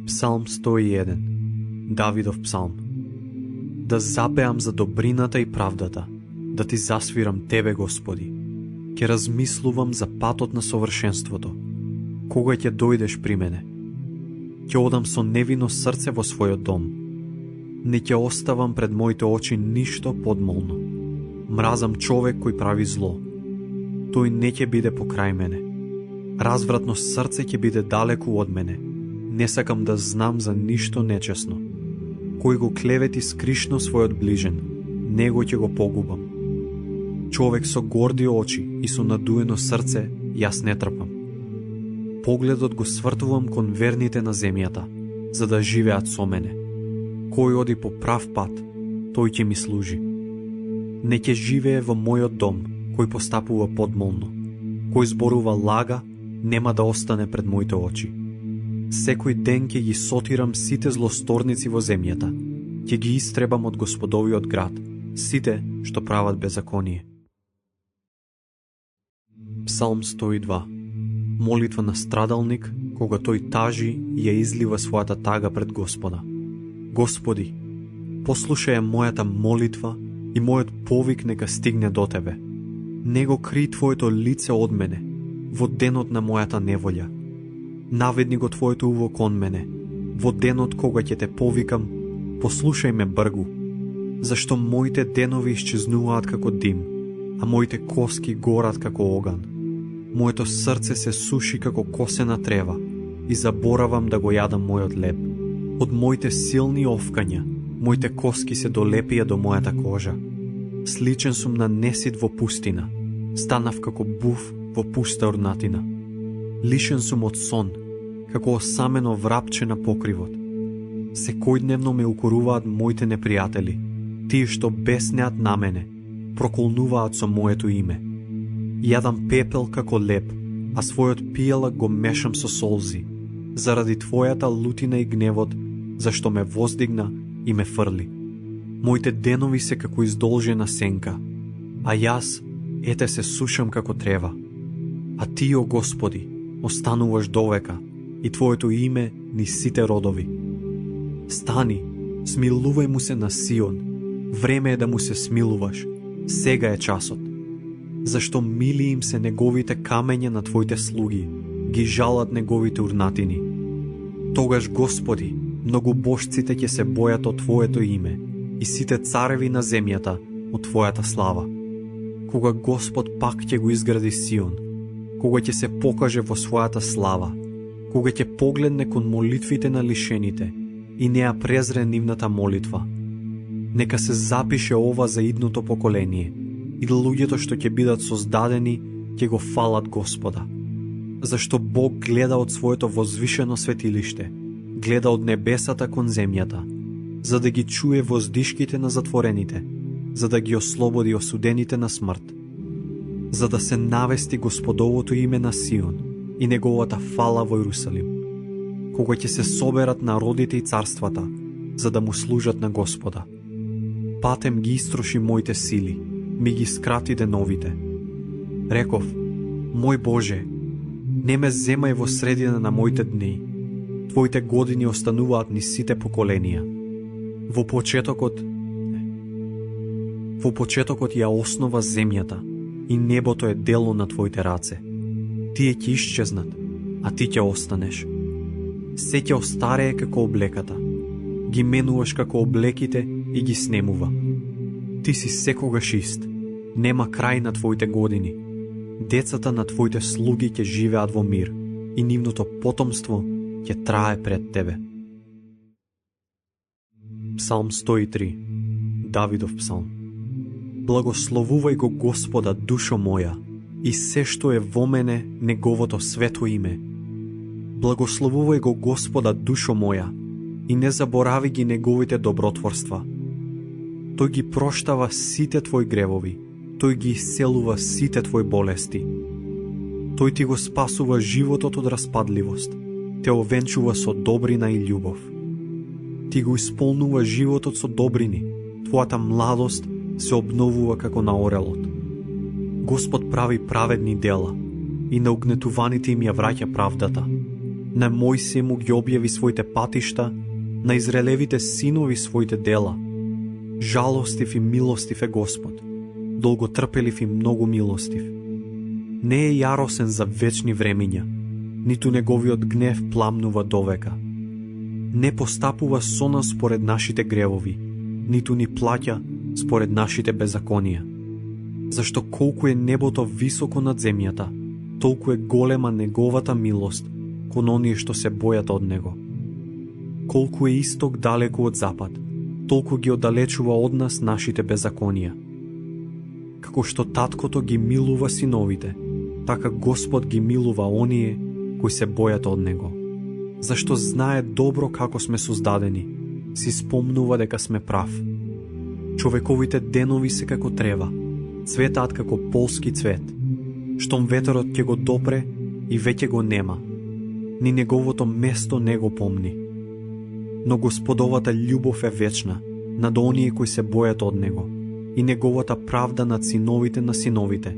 Псалм 101. Давидов псалм. Да запеам за добрината и правдата, да ти засвирам Тебе, Господи. Ќе размислувам за патот на совршенството, кога ќе дојдеш при мене. Ќе одам со невино срце во својот дом. Не ќе оставам пред моите очи ништо подмолно. Мразам човек кој прави зло. Тој не ќе биде покрај мене. Развратно срце ќе биде далеку од мене. Не сакам да знам за ништо нечесно. Кој го клевети скришно својот ближен, него ќе го погубам. Човек со горди очи и со надуено срце јас не трпам. Погледот го свртувам кон верните на земјата, за да живеат со мене. Кој оди по прав пат, тој ќе ми служи. Не ќе живее во мојот дом, кој постапува подмолно. Кој зборува лага, нема да остане пред моите очи. Секој ден ќе ги сотирам сите злосторници во земјата, ќе ги истребам од Господовиот град, сите што прават беззаконие. Псалм 102. Молитва на страдалник, кога тој тажи и ја излива својата тага пред Господа. Господи, послушај мојата молитва и мојот повик нека стигне до Тебе. Не го кри Твоето лице од мене, во денот на мојата неволја. Наведни го Твоето уво кон мене, во денот кога ќе Те повикам, послушај ме бргу. Зашто моите денови исчезнуваат како дим, а моите коски горат како оган. Моето срце се суши како косена трева и заборавам да го јадам мојот леб. Од моите силни овкања, моите коски се долепија до мојата кожа. Сличен сум на несит во пустина, станав како був во пуста орнатина. Лишен сум од сон, како осамено врапче на покривот. Секојдневно ме укоруваат моите непријатели, тие што беснеат на мене, проколнуваат со моето име. Јадам пепел како леб, а својот пијалак го мешам со солзи, заради Твојата лутина и гневот, зашто ме воздигна и ме фрли. Моите денови се како издолжена сенка, а јас, ете се сушам како трева. А Ти, о Господи, остануваш довека и Твоето име ни сите родови. Стани, смилувај му се на Сион, време е да му се смилуваш, сега е часот. Зашто мили им се неговите камења на Твоите слуги, ги жалат неговите урнатини. Тогаш, Господи, многобожците ќе се бојат од Твоето име и сите цареви на земјата од Твојата слава. Кога Господ пак ќе го изгради Сион, кога ќе се покаже во својата слава, кога ќе погледне кон молитвите на лишените и не ја презре нивната молитва. Нека се запише ова за идното поколение и луѓето што ќе бидат создадени ќе го фалат Господа. Зашто Бог гледа од своето возвишено светилиште, гледа од небесата кон земјата, за да ги чуе воздишките на затворените, за да ги ослободи осудените на смрт, за да се навести Господовото име на Сион и неговата фала во Јерусалим, кога ќе се соберат народите и царствата, за да му служат на Господа. Патем ги истроши моите сили, ми ги скрати деновите. Реков, мој Боже, не ме земај во средина на моите дни, Твоите години остануваат ни сите поколенија. Во почетокот ја основа земјата и небото е дело на Твоите раце. Тие ќе исчезнат, а Ти ќе останеш. Се ќе остарее како облеката, ги менуваш како облеките и ги снемува. Ти си секогаш ист, нема крај на Твоите години. Децата на Твоите слуги ќе живеат во мир и нивното потомство ќе трае пред Тебе. Псалм 103. Давидов псалм. Благословувај го Господа, душо моја, и се што е во мене неговото свето име. Благословувај го Господа, душо моја, и не заборави ги неговите добротворства. Тој ги проштава сите Твои гревови, Тој ги исцелува сите Твои болести. Тој Ти го спасува животот од распадливост, те овенчува со добрина и љубов. Ти го исполнува животот со добрини, Твојата младост се обновува како на орелот. Господ прави праведни дела и на угнетуваните им ја враќа правдата. На Мојсија му ги објави своите патишта, на Израелевите синови своите дела. Жалостив и милостив е Господ, долготрпелив и многу милостив. Не е јаросен за вечни времиња, ниту неговиот гнев пламнува довека. Не постапува со нас според нашите гревови, ниту ни плаќа според нашите беззаконија. Зашто колку е небото високо над земјата, толку е голема неговата милост кон оние што се бојат од него. Колку е исток далеку од запад, толку ги оддалечува од нас нашите беззаконија. Како што таткото ги милува синовите, така Господ ги милува оние кои се бојат од него. Зашто знае добро како сме создадени, си спомнува дека сме прав. Човековите денови се како трева, цветаат како полски цвет. Штом ветерот ќе го допре и веќе го нема, ни неговото место не го помни. Но Господовата љубов е вечна над оние кои се бојат од него и неговата правда над синовите на синовите,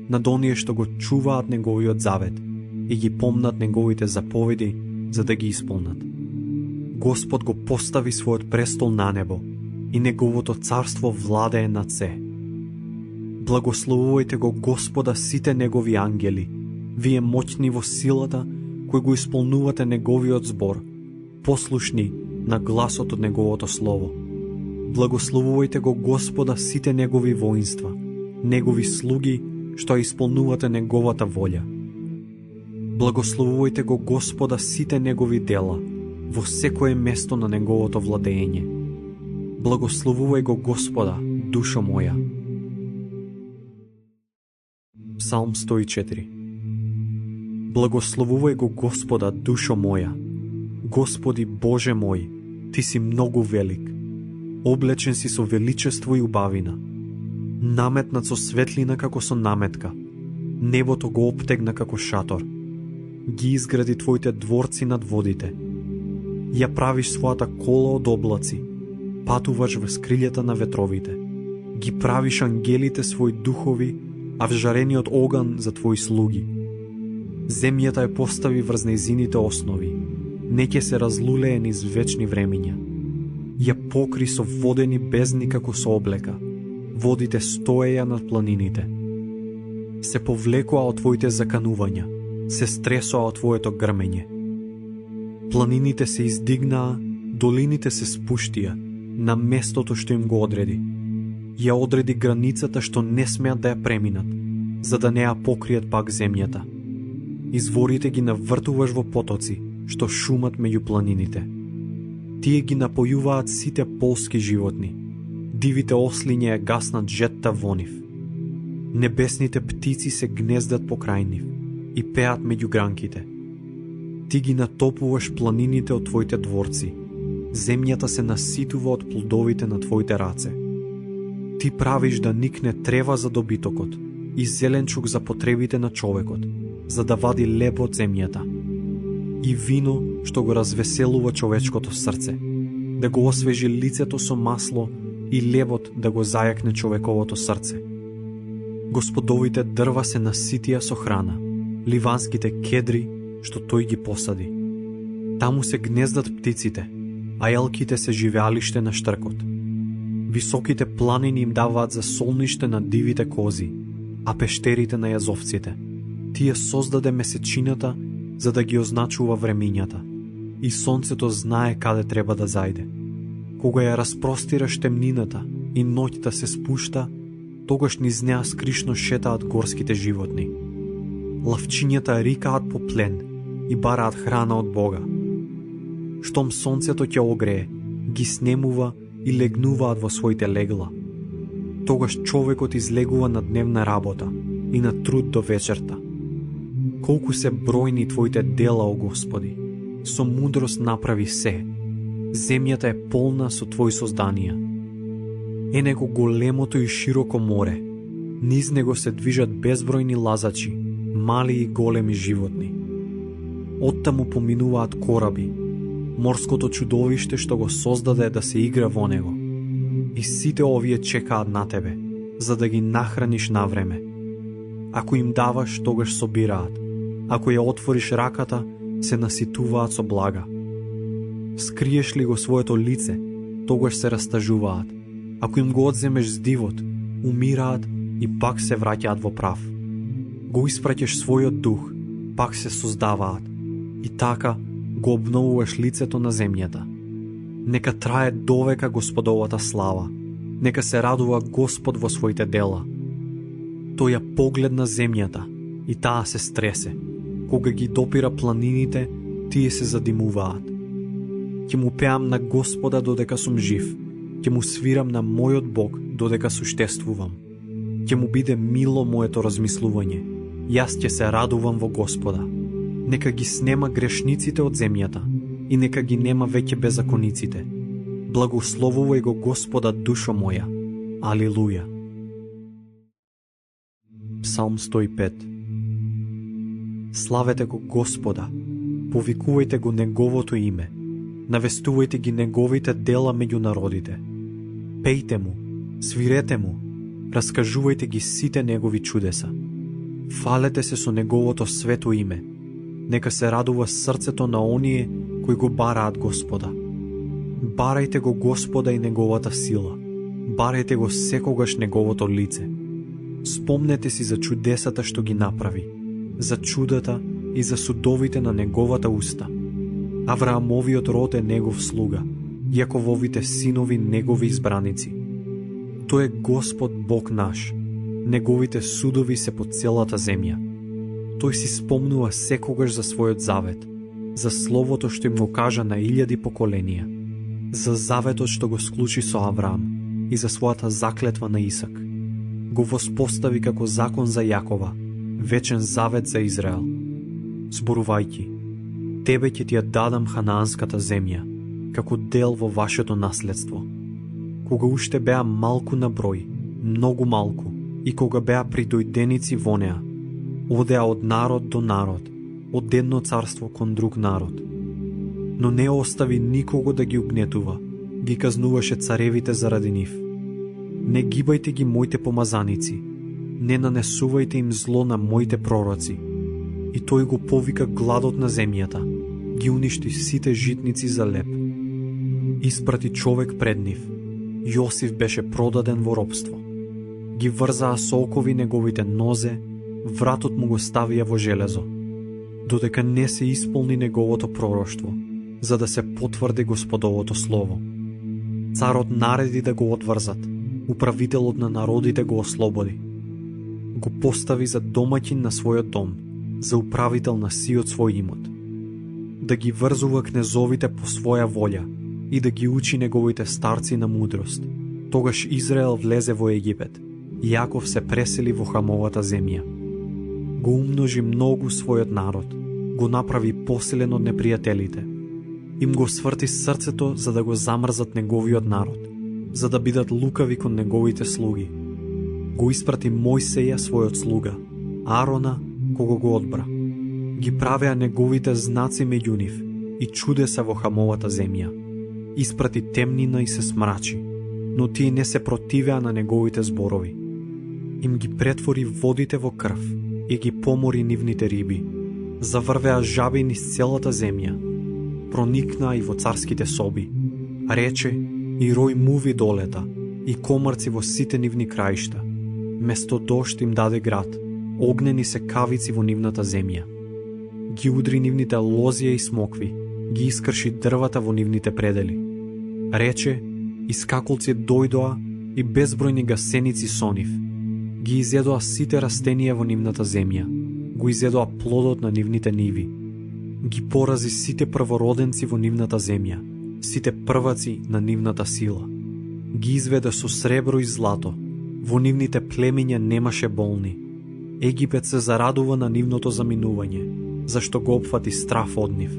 над оние што го чуваат неговиот завет и ги помнат неговите заповеди за да ги исполнат. Господ го постави својот престол на небо и неговото царство владее над се. Благословувајте го Господа сите негови ангели, вие моќни во силата кои го исполнувате неговиот збор, послушни на гласот од неговото слово. Благословувајте го Господа сите негови воинства, негови слуги што исполнувате неговата волја. Благословувајте го Господа сите негови дела, во секое место на неговото владење. Благословувај го Господа, душо моја. Псалм 104. Благословувај го Господа, душо моја. Господи Боже мој, Ти си многу велик. Облечен си со величество и убавина. Наметнат со светлина како со наметка. Небото го обтегна како шатор. Ги изгради Твоите дворци над водите. Ја правиш својата кола од облаци. Патуваш во скрилјата на ветровите. Ги правиш ангелите своји духови, а вжарениот оган за Твои слуги. Земјата ја постави врз нејзините основи. Не ќе се разлулее низ вечни времиња. Ја покри со водени бездни како со облека. Водите стоеја над планините. Се повлекоа од Твоите заканувања, се стресоа од Твоето грмење. Планините се издигнаа, долините се спуштија на местото што им го одреди. Ја одреди границата што не смеат да ја преминат, за да не ја покријат пак земјата. Изворите ги навртуваш во потоци, што шумат меѓу планините. Тие ги напојуваат сите полски животни. Дивите ослиња ја гаснат жетта во нив. Небесните птици се гнездат покрај нив и пеат меѓу гранките. Ти ги натопуваш планините од Твоите дворци. Земјата се наситува од плодовите на Твоите раце. Ти правиш да никне трева за добитокот и зеленчук за потребите на човекот, за да вади леб од земјата. И вино што го развеселува човечкото срце, да го освежи лицето со масло и лебот да го зајакне човековото срце. Господовите дрва се наситија со храна, ливанските кедри што тој ги посади. Таму се гнездат птиците, а елките се живеалиште на штркот. Високите планини им даваат за солниште на дивите кози, а пештерите на јазовците. Тие создаде месечината за да ги означува времињата, и сонцето знае каде треба да зајде. Кога ја распростираш темнината и ноќта се спушта, тогаш низ неа скришно шетаат горските животни. Лавчињата рикаат по плен и бараат храна од Бога. Штом сонцето ќе огрее, ги снемува и легнуваат во своите легла. Тогаш човекот излегува на дневна работа и на труд до вечерта. Колку се бројни Твоите дела, о Господи, со мудрост направи се. Земјата е полна со Твои созданија. Е него големото и широко море. Низ него се движат безбројни лазачи, мали и големи животни. Оттаму поминуваат кораби, морското чудовиште што го создаде да се игра во него. И сите овие чекаат на Тебе, за да ги нахраниш на време. Ако им даваш, тогаш собираат. Ако ја отвориш раката, се наситуваат со блага. Скриеш ли го своето лице, тогаш се растажуваат. Ако им го одземеш здивот, умираат и пак се враќаат во прав. Го испраќаш својот дух, пак се создаваат. И така го обновуваш лицето на земјата. Нека трае довека Господовата слава. Нека се радува Господ во своите дела. Тој ја погледна земјата и таа се стресе. Кога ги допира планините, тие се задимуваат. Ќе му пеам на Господа додека сум жив. Ќе му свирам на мојот Бог додека суштествувам. Ќе му биде мило моето размислување. Јас ќе се радувам во Господа. Нека ги снема грешниците од земјата и нека ги нема веќе беззакониците. Благословувај го Господа, душо моја. Алилуја. Псалм 105. Славете го Господа, повикувајте го Неговото име, навестувајте ги Неговите дела меѓу народите. Пејте му, свирете му, раскажувајте ги сите Негови чудеса. Фалете се со Неговото свето име, нека се радува срцето на оние кои го бараат Господа. Барајте го Господа и Неговата сила, барајте го секогаш Неговото лице. Спомнете си за чудесата што ги направи, за чудата и за судовите на Неговата уста. Авраамовиот род е Негов слуга, Јакововите синови Негови избраници. Тој е Господ Бог наш, Неговите судови се по целата земја. Тој си спомнува секогаш за својот завет, за словото што им го кажа на илјади поколенија, за заветот што го склучи со Авраам и за својата заклетва на Исак. Го воспостави како закон за Јакова, вечен завет за Израел. Зборувајќи, тебе ќе ти ја дадам ханаанската земја, како дел во вашето наследство. Кога уште беа малку на број, многу малку, и кога беа придојденици во неа, одеа од народ до народ, од едно царство кон друг народ. Но не остави никого да ги угнетува, ги казнуваше царевите заради нив. Не гибајте ги моите помазаници, не нанесувајте им зло на моите пророци. И тој го повика гладот на земјата, ги уништи сите житници за леп. Испрати човек пред нив, Јосиф беше продаден во робство. Ги врзаа со окови неговите нозе, вратот му го ставија во железо, додека не се исполни неговото пророштво, за да се потврди Господовото слово. Царот нареди да го одврзат, управителот на народите го ослободи. Го постави за домаќин на својот дом, за управител на сиот свој имот. Да ги врзува кнезовите по своја волја и да ги учи неговите старци на мудрост. Тогаш Израел влезе во Египет, Јаков се пресели во Хамовата земја. Го умножи многу својот народ, го направи посилен од непријателите. Им го сврти срцето за да го замрзат неговиот народ, за да бидат лукави кон неговите слуги. Го испрати Мојсеја својот слуга, Арона кого го одбра. Ги правеа неговите знаци меѓу нив и чудеса во Хамовата земја. Испрати темнина и се смрачи, но тие не се противеа на неговите зборови. Им ги претвори водите во крв и ги помори нивните риби. Заврвеа жаби низ целата земја. Проникнаа и во царските соби. Рече и рој муви долета и комарци во сите нивни краишта. Место дожд им даде град, огнени се кавици во нивната земја. Ги удри нивните лозија и смокви, ги искрши дрвата во нивните предели. Рече, и скакулци дојдоа и безбројни гасеници со нив. Ги изедоа сите растенија во нивната земја, го изедоа плодот на нивните ниви. Ги порази сите првороденци во нивната земја, сите прваци на нивната сила. Ги изведе со сребро и злато, во нивните племиња немаше болни. Египет се зарадува на нивното заминување, зашто го опфати страф од нив.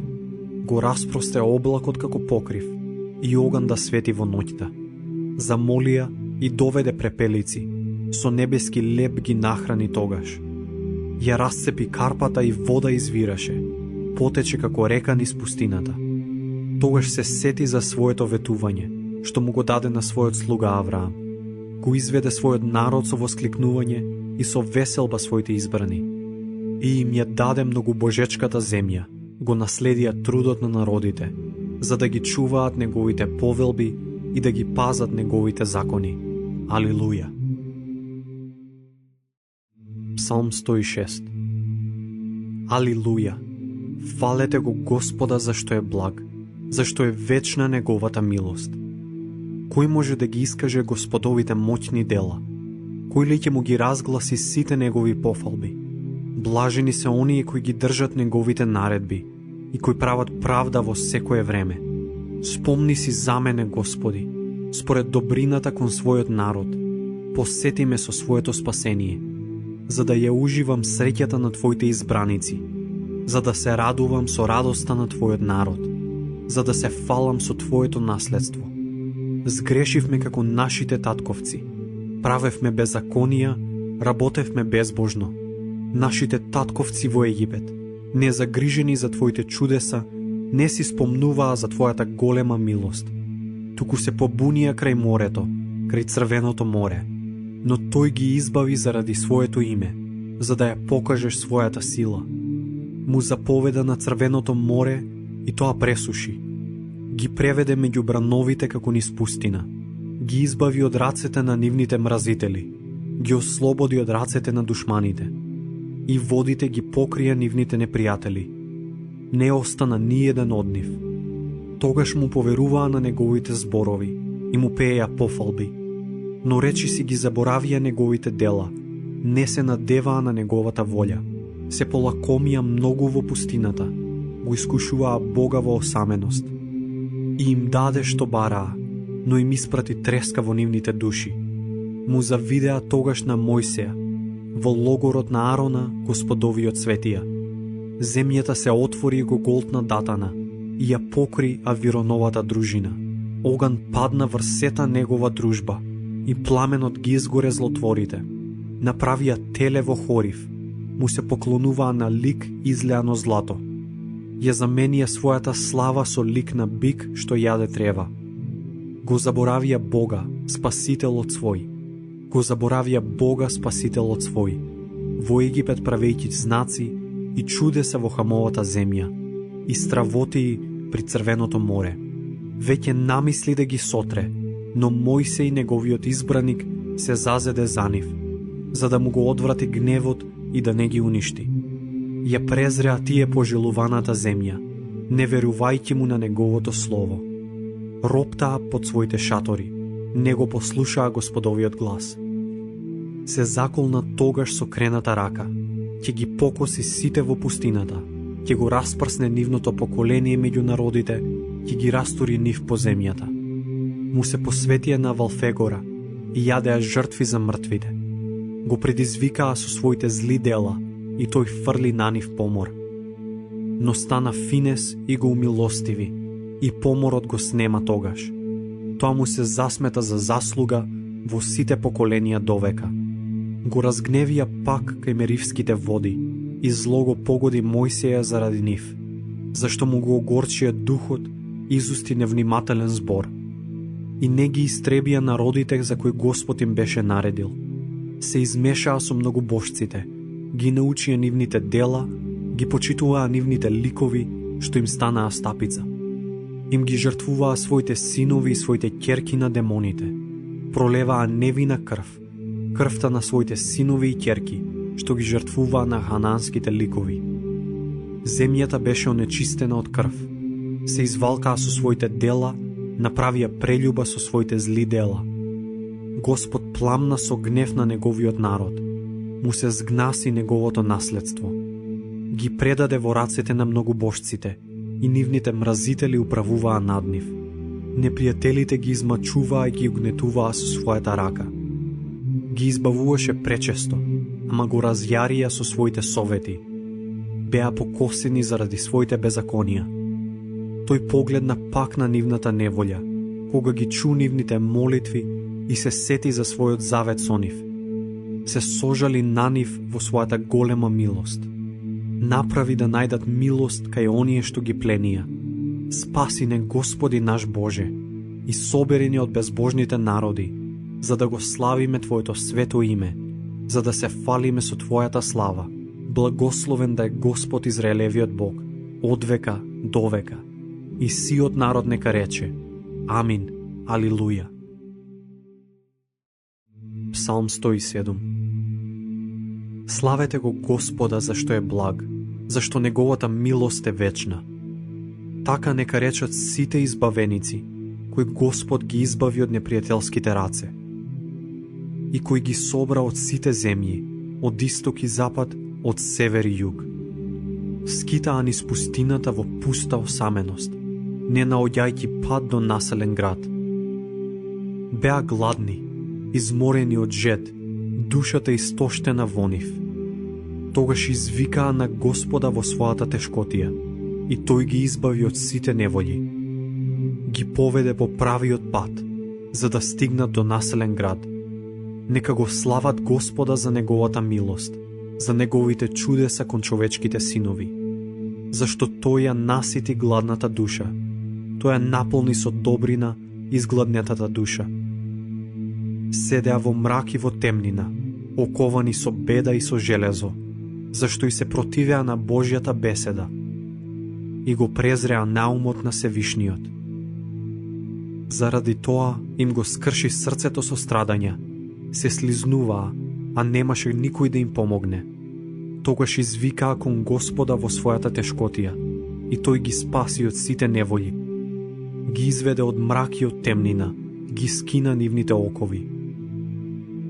Го распросте облакот како покрив и оган да свети во ноќта. Замолија и доведе препелици, со небески леп ги нахрани тогаш. Ја расцепи карпата и вода извираше, потече како река низ пустината. Тогаш се сети за своето ветување, што му го даде на својот слуга Авраам. Го изведе својот народ со воскликнување и со веселба своите избрани. И им ја даде многубожечката земја, го наследија трудот на народите, за да ги чуваат неговите повелби и да ги пазат неговите закони. Алилуја. Псалм 106. Алилуја. Фалете го Господа зашто е благ, зашто е вечна неговата милост. Кој може да ги искаже Господовите моќни дела? Кој ли ќе му ги разгласи сите негови пофалби? Блажени се оние кои ги држат неговите наредби и кои прават правда во секое време. Спомни си за мене, Господи, според добрината кон својот народ. Посети ме со своето спасение, за да ја уживам среќата на Твоите избраници, за да се радувам со радоста на Твојот народ, за да се фалам со Твоето наследство. Сгрешивме како нашите татковци, правевме беззаконија, работевме безбожно. Нашите татковци во Египет, незагрижени за Твоите чудеса, не си спомнуваа за Твојата голема милост, туку се побунија крај морето, крај Црвеното море, но Тој ги избави заради Своето име, за да ја покажеш Својата сила. Му заповеда на Црвеното море и тоа пресуши. Ги преведе меѓу брановите како низ пустина. Ги избави од рацете на нивните мразители. Ги ослободи од рацете на душманите. И водите ги покрија нивните непријатели. Не остана ниеден од нив. Тогаш му поверуваа на неговите зборови и му пееја пофалби. Но речиси ги заборавија неговите дела, не се надеваа на неговата волја. Се полакомија многу во пустината, го искушуваа Бога во осаменост. И им даде што бараа, но им испрати треска во нивните души. Му завидеа тогаш на Мојсеја, во логорот на Арона, Господовиот светија. Земјата се отвори и го голтна Датана и ја покри Авироновата дружина. Оган падна врз сета негова дружба и пламенот ги изгоре злотворите. Направија теле во Хорив, му се поклонуваа на лик излеано злато. Ја заменија својата слава со лик на бик што јаде трева. Го заборавија Бога, Спасителот свој. Го заборавија Бога, Спасителот свој. Во Египет правејќи знаци и чудеса во хамовата земја, и стравотии при Црвеното море. Веќе намисли да ги сотре, но Мојсей, неговиот избраник, се зазеде за нив, за да му го одврати гневот и да не ги уништи. Ја презреа тие пожелуваната земја, не верувајќи му на неговото слово. Роптаа под своите шатори, не го послушаа Господовиот глас. Се заколна тогаш со крената рака, ќе ги покоси сите во пустината, ќе го распрсне нивното поколение меѓу народите, ќе ги растури нив по земјата. Му се посветија на Валфегора и јадеа жртви за мртвите. Го предизвикаа со своите зли дела и тој фрли на нив помор. Но стана Финес и го умилостиви, и поморот го снема тогаш. Тоа му се засмета за заслуга во сите поколенија довека. Го разгневија пак кај Меривските води и зло го погоди Мојсеја заради нив, зашто му го огорчија духот и изусти невнимателен збор. И не ги истребија народите за кои Господ им беше наредил. Се измешаа со многобожците, ги научија нивните дела, ги почитуваа нивните ликови, што им станаа стапица. Им ги жртвуваа своите синови и своите ќерки на демоните. Пролеваа невина крв, крвта на своите синови и ќерки, што ги жртвуваа на хананските ликови. Земјата беше онечистена од крв. Се извалкаа со своите дела, направија прелюба со своите зли дела. Господ пламна со гнев на неговиот народ, му се згнаси неговото наследство. Ги предаде во рацете на многобожците и нивните мразители управуваа над нив. Непријателите ги измачуваа и ги угнетуваа со својата рака. Ги избавуваше пречесто, ама го разјарија со своите совети. Беа покосени заради своите беззаконија. Тој погледна пак на нивната неволја, кога ги чу нивните молитви и се сети за својот завет со нив. Се сожали на нив во својата голема милост. Направи да најдат милост кај оние што ги пленија. Спаси не Господи наш Боже и собери не од безбожните народи, за да го славиме Твоето свето име, за да се фалиме со Твојата слава. Благословен да е Господ Израелевиот Бог, од века до века. И сиот народ нека рече: Амин, алилуја. Псалм 107. Славете го Господа зашто е благ, зашто неговата милост е вечна. Така нека речат сите избавеници, кои Господ ги избави од непријателските раце и кои ги собра од сите земји, од исток и запад, од север и југ. Скитаа низ пустината во пуста осаменост, не наоѓајќи пат до населен град. Беа гладни, изморени од жед, душата истоштена во нив. Тогаш извикаа на Господа во својата тешкотија, и тој ги избави од сите неволји. Ги поведе по правиот пат, за да стигнат до населен град. Нека го слават Господа за неговата милост, за неговите чудеса кон човечките синови. Зашто тој ја насити гладната душа, тој ја наполни со добрина изгладнетата душа. Седеа во мрак и во темнина, оковани со беда и со железо, зашто и се противеа на Божјата беседа и го презреа наумот на Севишниот. Заради тоа им го скрши срцето со страдања, се слизнуваа, а немаше никој да им помогне. Тогаш извикаа кон Господа во својата тешкотија, и тој ги спаси од сите неволји. Ги изведе од мрак и од темнина, ги скина нивните окови.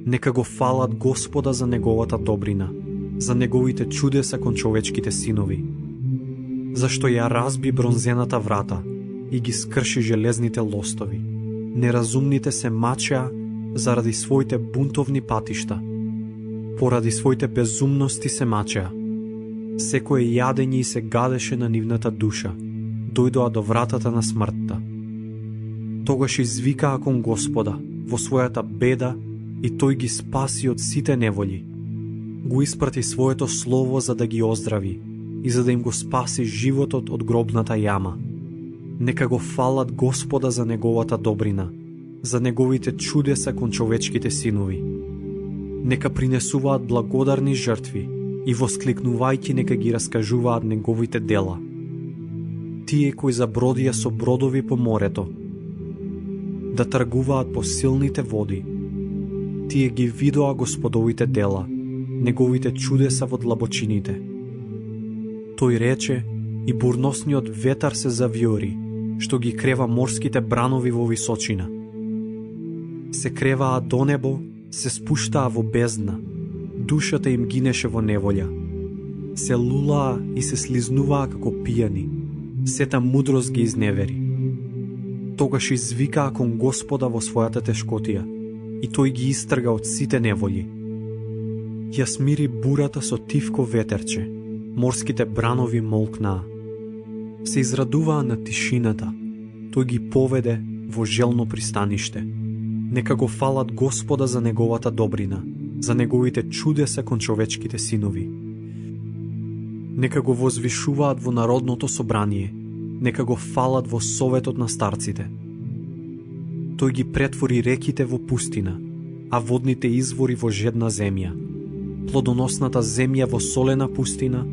Нека го фалат Господа за неговата добрина, за неговите чудеса кон човечките синови. Зашто ја разби бронзената врата и ги скрши железните лостови. Неразумните се мачеа заради своите бунтовни патишта. Поради своите безумности се мачеа. Секое јадење и се гадеше на нивната душа. Дојдоа до вратата на смртта. Тогаш извикаа кон Господа во својата беда и тој ги спаси од сите неволји. Го испрати своето слово за да ги оздрави и за да им го спаси животот од гробната јама. Нека го фалат Господа за неговата добрина, за неговите чудеса кон човечките синови. Нека принесуваат благодарни жртви и воскликнувајќи нека ги раскажуваат неговите дела. Тие кои забродија со бродови по морето, да тргуваат по силните води. Тие ги видоа Господовите дела, неговите чудеса во длабочините. Тој рече и бурносниот ветар се завиори, што ги крева морските бранови во височина. Се креваа до небо, се спуштаа во бездна, душата им гинеше во неволја. Се лулаа и се слизнуваа како пијани, сета мудрост ги изневери. Тогаш извикаа кон Господа во својата тешкотија, и тој ги истрга од сите неволји. Ја смири бурата со тивко ветерче, морските бранови молкнаа. Се израдуваа на тишината, тој ги поведе во желно пристаниште. Нека го фалат Господа за неговата добрина, за неговите чудеса кон човечките синови. Нека го возвишуваат во народното собрание, нека го фалат во советот на старците. Тој ги претвори реките во пустина, а водните извори во жедна земја, плодоносната земја во солена пустина,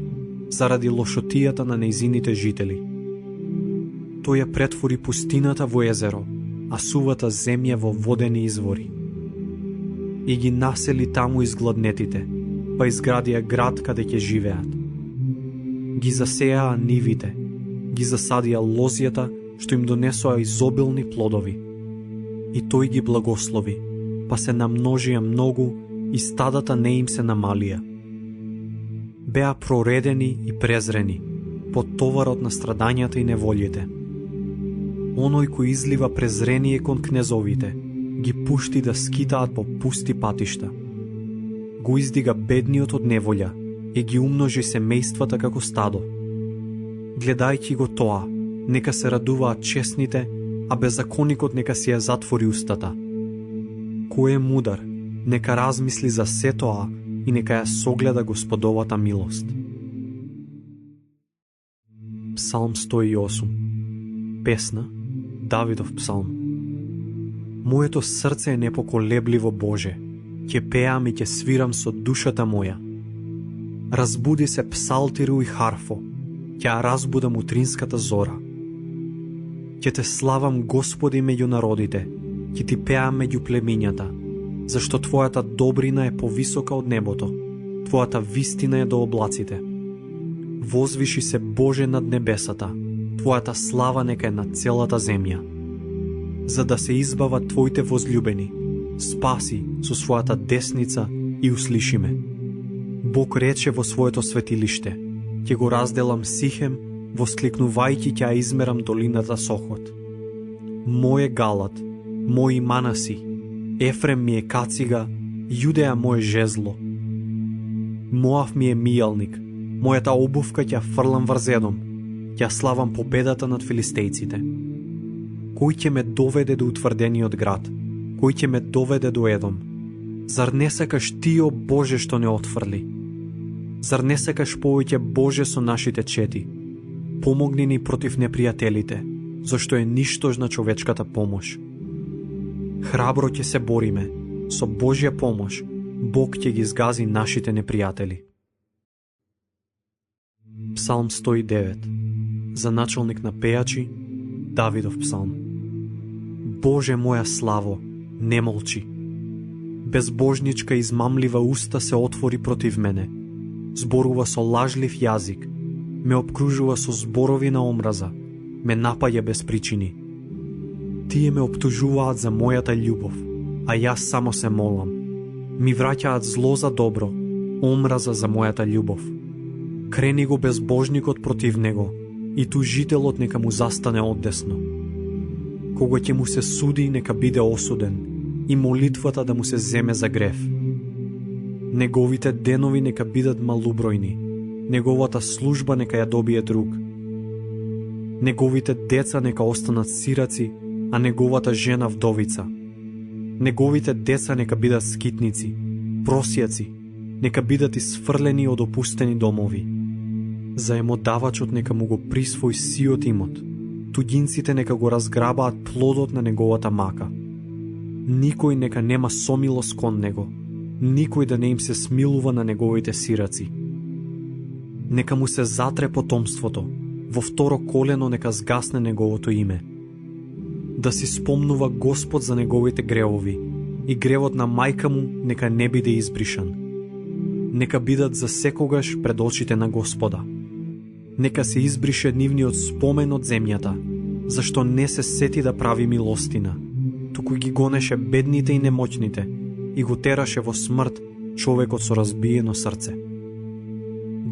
заради лошотијата на нејзините жители. Тој ја претвори пустината во езеро, а сувата земја во водени извори. И ги насели таму изгладнетите, па изградија град каде ќе живеат. Ги засеаа нивите, ги засадија лозјата, што им донесоа изобилни плодови. И тој ги благослови, па се намножија многу и стадата не им се намалија. Беа проредени и презрени под товарот на страдањата и неволите. Оној кој излива презрение кон кнезовите, ги пушти да скитаат по пусти патишта. Го издига бедниот од неволја и ги умножи семејствата како стадо. Гледајќи го тоа, нека се радуваат честните, а беззаконикот нека си ја затвори устата. Кој е мудар, нека размисли за се тоа и нека ја согледа Господовата милост. Псалм 108. Песна, Давидов псалм. Моето срце е непоколебливо, Боже, ќе пеам и ќе свирам со душата моја. Разбуди се псалтиру и харфо, ќе ја разбудам утринската зора. Ќе те славам, Господи, меѓу народите, ќе ти пеам меѓу племињата, зашто Твојата добрина е повисока од небото, Твојата вистина е до облаците. Возвиши се, Боже, над небесата, Твојата слава нека е над целата земја. За да се избават Твоите возлюбени, спаси со својата десница и услиши ме. Бог рече во своето светилиште, ќе го разделам Сихем, воскликнувајќи ќе ја измерам долината Сохот. Мој е Галат, мој Манаси, Ефрем ми е кацига, Јудеја мој жезло. Моав ми е мијалник, мојата обувка ќе ја фрлам врз Едом, ќе ја славам победата над филистејците. Кој ќе ме доведе до утврдениот град? Кој ќе ме доведе до Едом? Зар не сакаш ти, о Боже, што не отфрли? Зар не сакаш повеќе, Боже, со нашите чети? Помогни ни против непријателите, зашто е ништожна човечката помош. Храбро ќе се бориме, со Божја помош, Бог ќе ги згази нашите непријатели. Псалм 109. За началник на пејачи, Давидов псалм. Боже моја славо, не молчи. Безбожничка измамлива уста се отвори против мене. Зборува со лажлив јазик, ме обкружува со зборови на омраза, ме напаѓа без причини. Тие ме оптужуваат за мојата љубов, а јас само се молам. Ми враќаат зло за добро, омраза за мојата љубов. Крени го безбожникот против него, и тужителот нека му застане оддесно. Кога ќе му се суди, нека биде осуден, и молитвата да му се земе за грев. Неговите денови нека бидат малубројни, неговата служба нека ја добие друг. Неговите деца нека останат сираци, а неговата жена вдовица. Неговите деца нека бидат скитници, просјаци, нека бидат исфрлени од опустени домови. Заемодавачот нека му го присвои сиот имот, туѓинците нека го разграбаат плодот на неговата мака. Никој нека нема сомилост кон него, никој да не им се смилува на неговите сираци. Нека му се затре потомството, во второ колено нека згасне неговото име. Да си спомнува Господ за неговите гревови, и гревот на мајка му нека не биде избришан. Нека бидат за секогаш пред очите на Господа. Нека се избрише нивниот спомен од земјата, зашто не се сети да прави милостина, туку ги гонеше бедните и немоќните и го тераше во смрт човекот со разбиено срце.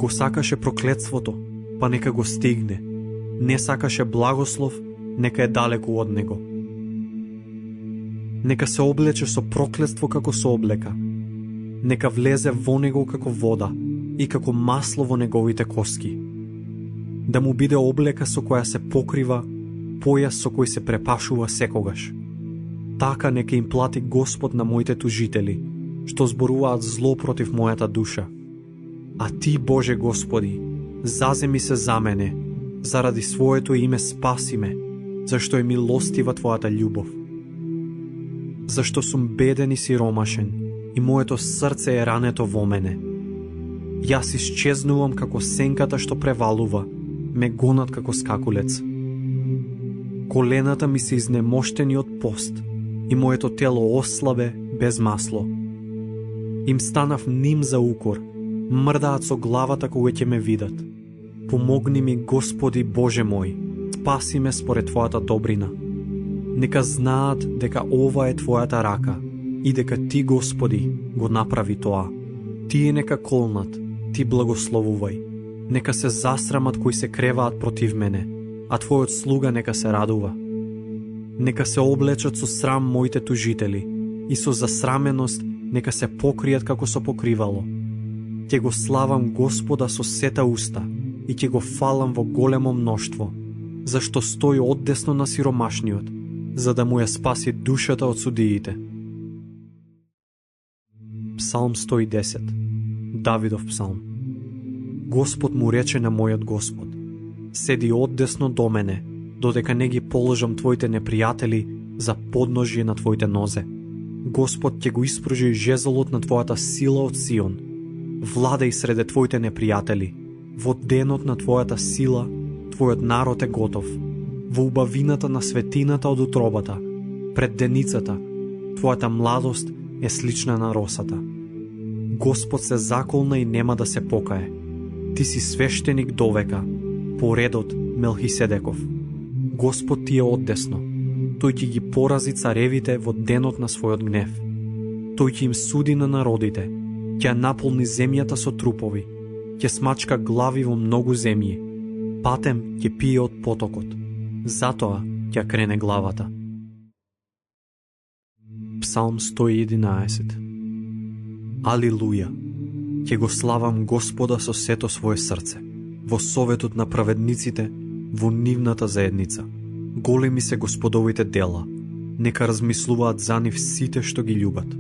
Го сакаше проклетството, па нека го стигне. Не сакаше благослов, нека е далеку од него. Нека се облече со проклетство како со облека. Нека влезе во него како вода и како масло во неговите коски. Да му биде облека со која се покрива, појас со кој се препашува секогаш. Така нека им плати Господ на моите тужители, што зборуваат зло против мојата душа. А ти, Боже Господи, заземи се за мене, заради своето име спаси ме, зашто е милостива Твојата љубов. Зашто сум беден и сиромашен, и моето срце е рането во мене. Јас исчезнувам како сенката што превалува, ме гонат како скакулец. Колената ми се изнемоштени од пост, и моето тело ослабе без масло. Им станав ним за укор, мрдаат со главата кога ќе ме видат. Помогни ми, Господи Боже мој, спаси ме според Твојата добрина. Нека знаат дека ова е Твојата рака и дека Ти, Господи, го направи тоа. Тие нека колнат, Ти благословувај. Нека се засрамат кои се креваат против мене, а Твојот слуга нека се радува. Нека се облечат со срам моите тужители и со засраменост нека се покријат како со покривало. Ќе го славам Господа со сета уста и ќе го фалам во големо мноштво, зашто стои оддесно на сиромашниот, за да му ја спаси душата од судиите. Псалм 110. Давидов псалм. Господ му рече на мојот Господ: седи оддесно до мене, додека не ги положам Твоите непријатели за подножје на Твоите нозе. Господ ќе го испружи жезлот на Твојата сила од Сион. Владај среде Твоите непријатели, Во денот на Твојата сила, Твојот народ е готов. Во убавината на светината од утробата, пред деницата, Твојата младост е слична на росата. Господ се заколна и нема да се покае. Ти си свештеник довека, по редот Мелхиседеков. Господ ти е оддесно. Тој ќе ги порази царевите во денот на својот гнев. Тој ќе им суди на народите, ќе наполни земјата со трупови, ќе смачка глави во многу земји, патем ќе пие од потокот, затоа ќе крене главата. Псалм 111. Алилуја! Ќе го славам Господа со сето свое срце, во советот на праведниците, во нивната заедница. Големи се Господовите дела, нека размислуваат за нив сите што ги љубат.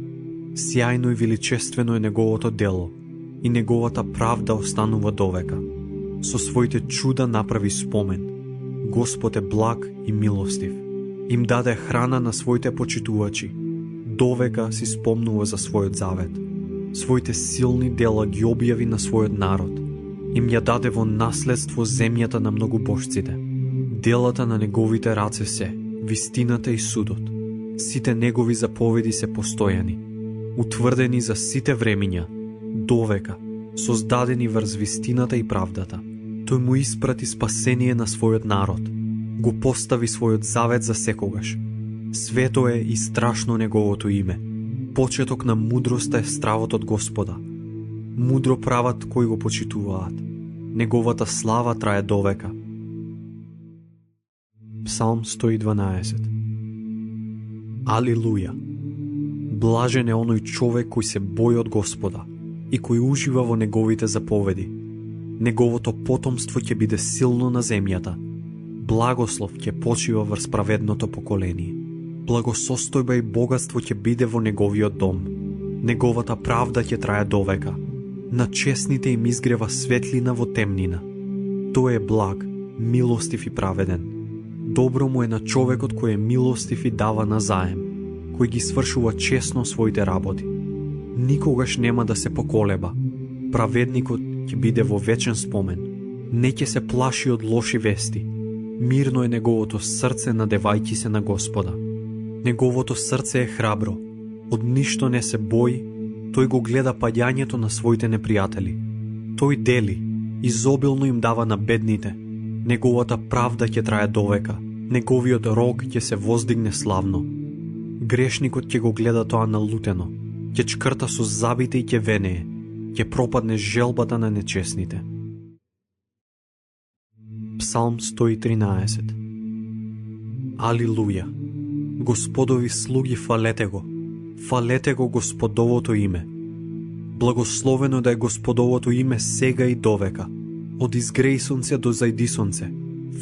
Сјајно и величествено е неговото дело, и неговата правда останува довека. Со своите чуда направи спомен. Господ е благ и милостив. Им даде храна на своите почитувачи. Довека си спомнува за својот завет. Своите силни дела ги објави на својот народ. Им ја даде во наследство земјата на многобожците. Делата на неговите раце се, вистината и судот. Сите негови заповеди се постојани, утврдени за сите времиња, довека, создадени врз вистината и правдата. Тој му испрати спасение на својот народ, го постави својот завет за секогаш. Свето е и страшно неговото име. Почеток на мудроста е стравот од Господа. Мудро прават кои го почитуваат. Неговата слава трае довека. Псалм 112. Алилуја! Блажен е оној човек кој се бои од Господа и кој ужива во неговите заповеди. Неговото потомство ќе биде силно на земјата. Благослов ќе почива врз праведното поколение. Благосостојба и богатство ќе биде во неговиот дом. Неговата правда ќе трае довека. На честните им изгрева светлина во темнина. Тој е благ, милостив и праведен. Добро му е на човекот кој е милостив и дава назаем, кој ги свршува честно своите работи. Никогаш нема да се поколеба. Праведникот ќе биде во вечен спомен. Не ќе се плаши од лоши вести. Мирно е неговото срце надевајќи се на Господа. Неговото срце е храбро. Од ништо не се бои. Тој го гледа паѓањето на своите непријатели. Тој дели, изобилно им дава на бедните. Неговата правда ќе трае довека. Неговиот рог ќе се воздигне славно. Грешникот ќе го гледа тоа налутено. Ќе чкрта со забите и ќе венее. Ќе пропадне желбата на нечесните. Псалм 113. Алилуја! Господови слуги, фалете го. Фалете го Господовото име. Благословено да е Господовото име сега и довека. Од изгреј сонце до зајди сонце.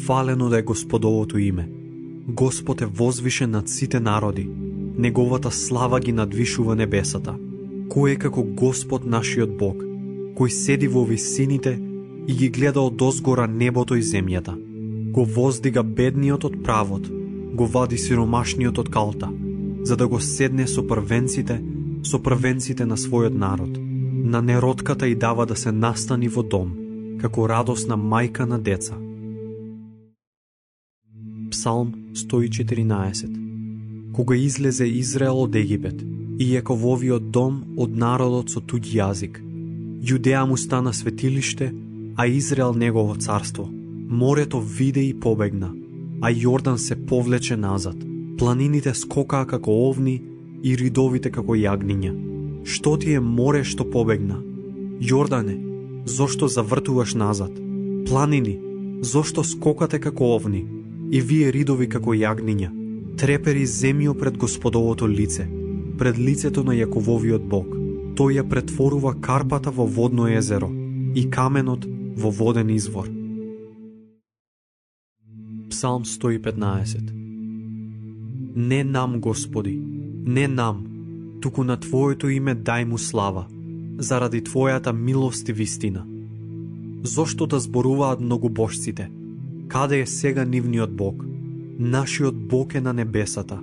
Фалено да е Господовото име. Господ е возвишен над сите народи. Неговата слава ги надвишува небесата. Кој е како Господ нашиот Бог, кој седи во висините и ги гледа од озгора небото и земјата. Го воздига бедниот од правот, го вади сиромашниот од калта, за да го седне со првенците на својот народ. На неродката и дава да се настани во дом, како радосна мајка на деца. Псалм 114. Кога излезе Израел од Египет и Јакововиот дом од народот со туѓ јазик, Јудеја му стана светилиште, а Израел негово царство. Морето виде и побегна, а Јордан се повлече назад. Планините скокаа како овни и ридовите како јагниња. Што ти е море што побегна? Јордане, зошто завртуваш назад? Планини, зошто скокате како овни? И вие ридови како јагниња? Трепери земјо пред Господовото лице, пред лицето на Јакововиот Бог. Тој ја претворува карпата во водно езеро и каменот во воден извор. Псалм 115. Не нам, Господи, не нам, туку на Твоето име дај му слава, заради Твојата милост и вистина. Зошто да зборуваат многобожците? Каде е сега нивниот Бог? Нашиот Бог е на небесата.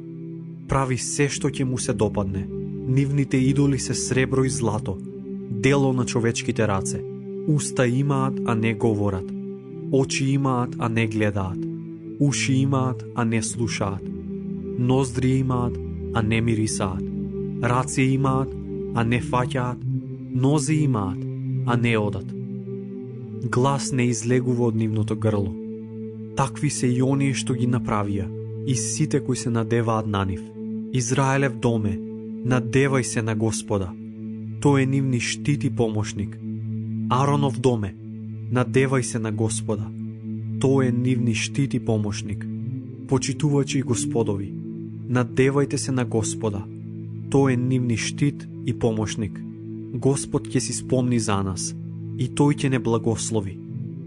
Прави се што ќе му се допадне. Нивните идоли се сребро и злато, дело на човечките раце. Уста имаат, а не говорат. Очи имаат, а не гледаат. Уши имаат, а не слушаат. Ноздри имаат, а не мирисаат. Раце имаат, а не фаќаат. Нозе имаат, а не одат. Глас не излегува од нивното грло. Такви се и оние што ги направија, и сите кои се надеваат на нив. Израелев доме, надевај се на Господа. Тој е нивни штит и помошник. Аронов доме, надевај се на Господа. Тој е нивни штит и помошник. Почитувачи Господови, надевајте се на Господа. Тој е нивни штит и помошник. Господ ќе си спомни за нас и тој ќе не благослови.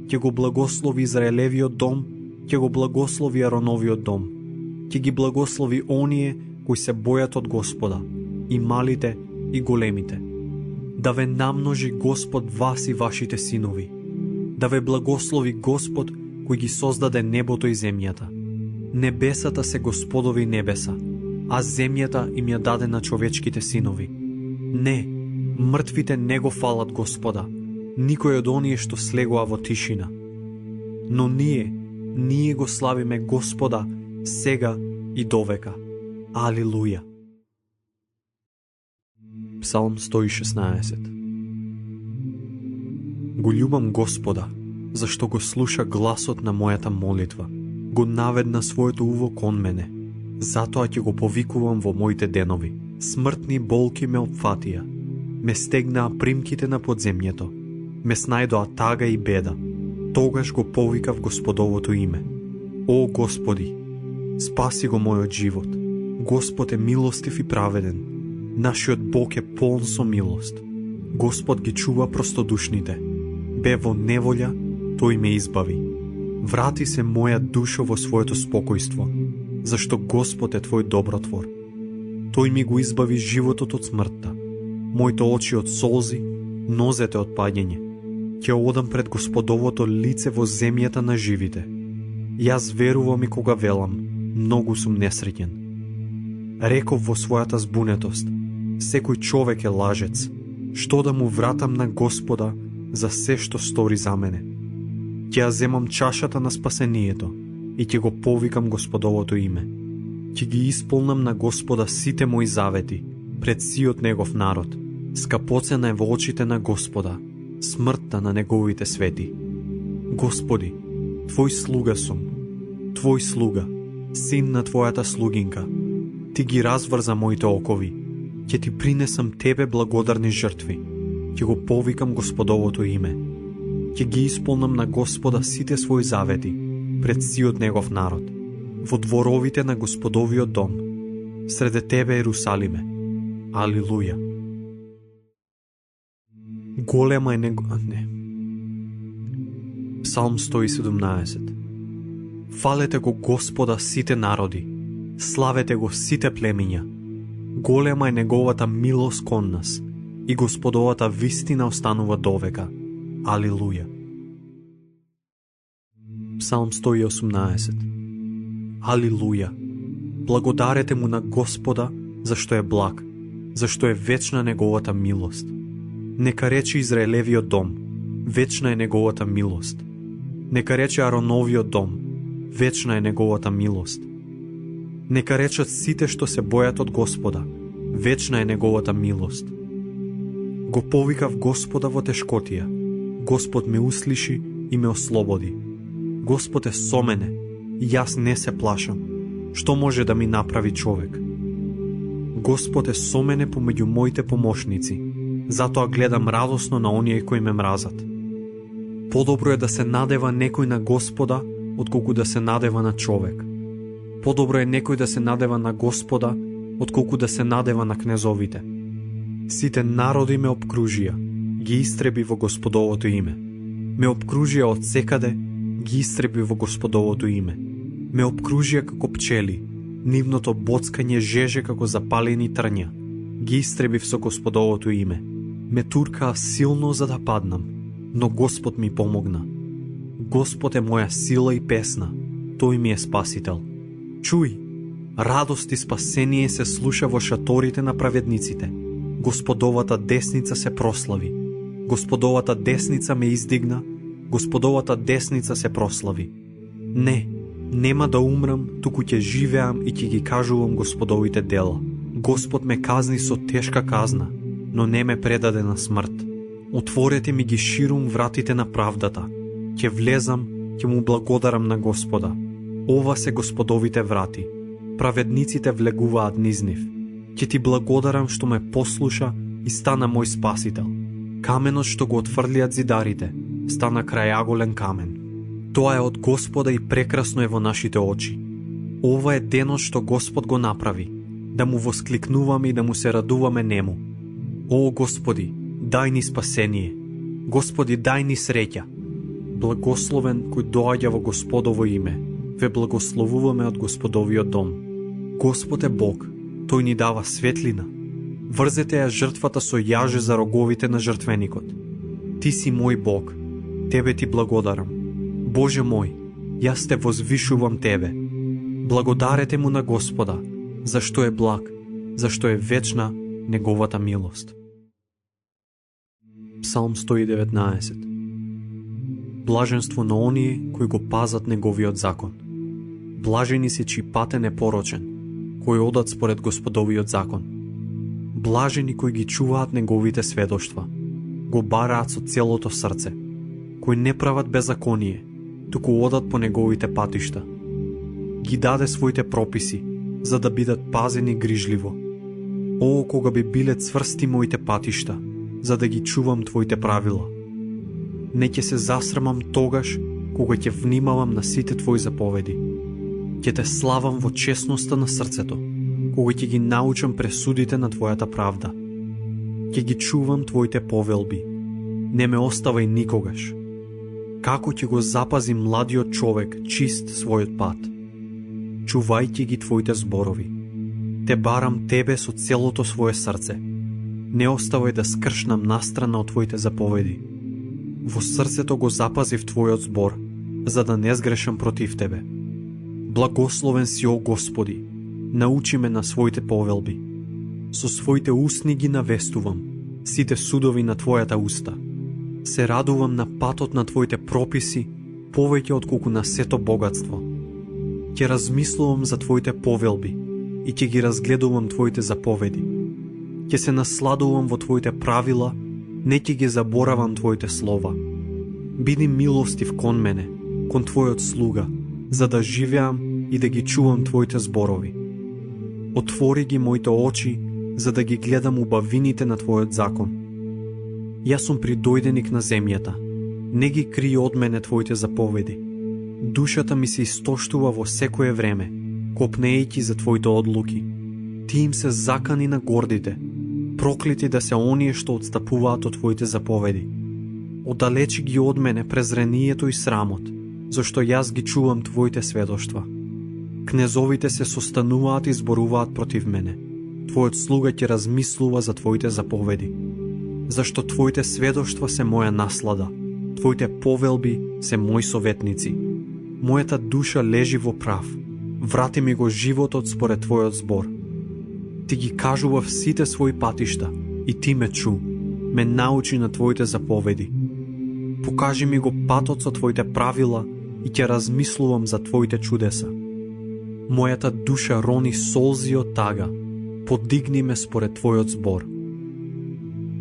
Ќе го благослови Израелевиот дом, ќе го благослови Ароновиот дом. Ќе ги благослови оние кои се бојат од Господа, и малите и големите. Да ве намножи Господ вас и вашите синови. Да ве благослови Господ кој ги создаде небото и земјата. Небесата се Господови небеса, а земјата им ја даде на човечките синови. Не, мртвите не го фалат Господа, никој од оние што слегува во тишина. Но ние го славиме Господа сега и довека. Алилуја. Псалм 116. Го љубам Господа, зашто го слуша гласот на мојата молитва. Го наведна своето уво кон мене. Затоа ќе го повикувам во моите денови. Смртни болки ме опфатија. Ме стегнаа примките на подземјето. Ме снајдоа тага и беда. Тогаш го повикав Господовото име. О Господи, спаси го мојот живот. Господ е милостив и праведен. Нашиот Бог е полн со милост. Господ ги чува простодушните. Бе во неволја, тој ме избави. Врати се моја душа во своето спокојство, зашто Господ е твој добротвор. Тој ми го избави животот од смртта, моите очи од солзи, нозете од паѓање. Ќе одам пред Господовото лице во земјата на живите. Јас верувам и кога велам, многу сум несреќен. Реков во својата збунетост, секој човек е лажец. Што да му вратам на Господа за се што стори за мене? Ќе ја земам чашата на спасението и ќе го повикам Господовото име. Ќе ги исполнам на Господа сите мои завети пред сиот негов народ. Скапоцена е во очите на Господа смртта на неговите свети. Господи, Твој слуга сум, Твој слуга, син на Твојата слугинка. Ти ги разврза моите окови. Ќе Ти принесам Тебе благодарни жртви. Ќе го повикам Господовото име. Ќе ги исполнам на Господа сите своји завети пред сиот негов народ, во дворовите на Господовиот дом, среде Тебе, Ерусалиме. Алилуја. Голема е Псалм 117. Фалете го Господа сите народи, славете го сите племиња. Голема е неговата милост кон нас и Господовата вистина останува довека. Алилуја. Псалм 118. Алилуја. Благодарете му на Господа, зашто е благ, зашто е вечна неговата милост. Нека рече Израелевиот дом, вечна е неговата милост. Нека рече Ароновиот дом, вечна е неговата милост. Нека речат сите што се бојат од Господа, вечна е неговата милост. Го повикав Господа во тешкотија, Господ ме услиши и ме ослободи. Господ е со мене, и јас не се плашам. Што може да ми направи човек? Господ е со мене помеѓу моите помошници, затоа гледам радосно на оние кои ме мразат. Подобро е да се надева некој на Господа, отколку да се надева на човек. Подобро е некој да се надева на Господа, отколку да се надева на кнезовите. Сите народи ме обкружија, ги истреби во Господовото име. Ме обкружија од секаде, ги истреби во Господовото име. Ме обкружија како пчели, нивното боцкање жеже како запалени трња. Ги истребив со Господовото име. Ме туркаа силно за да паднам, но Господ ми помогна. Господ е моја сила и песна, тој ми е спасител. Чуј, радост и спасение се слуша во шаторите на праведниците. Господовата десница се прослави. Господовата десница ме издигна, Господовата десница се прослави. Не, нема да умрам, туку ќе живеам и ќе ги кажувам Господовите дела. Господ ме казни со тешка казна, но не ме предаде на смрт. Отворете ми ги ширум вратите на правдата. Ќе влезам, ќе му благодарам на Господа. Ова се Господовите врати. Праведниците влегуваат низ нив. Ќе ти благодарам што ме послуша и стана мој спасител. Каменот што го отфрлиат зидарите стана крајаголен камен. Тоа е од Господа и прекрасно е во нашите очи. Ова е денот што Господ го направи, да му воскликнуваме и да му се радуваме нему. О, Господи, дај ни спасение. Господи, дај ни среќа. Благословен кој доаѓа во Господово име. Ве благословуваме од Господовиот дом. Господ е Бог, тој ни дава светлина. Врзете ја жртвата со јаже за роговите на жртвеникот. Ти си мој Бог, тебе ти благодарам. Боже мој, јас те возвишувам тебе. Благодарете му на Господа, зашто е благ, зашто е вечна неговата милост. Псалм 119. Блаженство на оние кои го пазат неговиот закон. Блажени се чии патен е порочен, кои одат според Господовиот закон. Блажени кои ги чуваат неговите сведоштва, го бараат со целото срце, кои не прават беззаконие, туку одат по неговите патишта. Ги даде своите прописи, за да бидат пазени грижливо. О, кога би биле цврсти моите патишта, за да ги чувам твоите правила. Не ќе се засрамам тогаш, кога ќе внимавам на сите твои заповеди. Ќе те славам во честноста на срцето, кога ќе ги научам пресудите на твојата правда. Ќе ги чувам твоите повелби. Не ме оставај никогаш. Како ќе го запази младиот човек чист својот пат? Чувајќи ги твоите зборови. Те барам тебе со целото свое срце. Не оставај да скршнам настрана од твоите заповеди. Во срцето го запазив твојот збор, за да не сгрешам против тебе. Благословен си, о Господи, научи ме на своите повелби. Со своите устни ги навестувам сите судови на твојата уста. Се радувам на патот на твоите прописи, повеќе отколку на сето богатство. Ќе размислувам за твоите повелби и ќе ги разгледувам твоите заповеди. Ќе се насладувам во твоите правила, не ќе ги заборавам твоите слова. Биди милостив кон мене, кон твојот слуга, за да живеам и да ги чувам твоите зборови. Отвори ги моите очи, за да ги гледам убавините на твојот закон. Јас сум придојденик на земјата, не ги кри од мене твоите заповеди. Душата ми се истоштува во секое време, копнејќи за твоите одлуки. Ти им се закани на гордите, проклети да се оние што отстапуваат од твоите заповеди. Оддалечи ги од мене презрението и срамот, зашто јас ги чувам твоите сведоштва. Кнезовите се состануваат и зборуваат против мене. Твојот слуга ќе размислува за твоите заповеди. Зашто твоите сведоштва се моја наслада, твоите повелби се мои советници. Мојата душа лежи во прав, врати ми го животот според твојот збор. Ти ги кажував сите своји патишта и ти ме чу, ме научи на твоите заповеди. Покажи ми го патот со твоите правила и ќе размислувам за твоите чудеса. Мојата душа рони солзи од тага, подигни ме според твојот збор.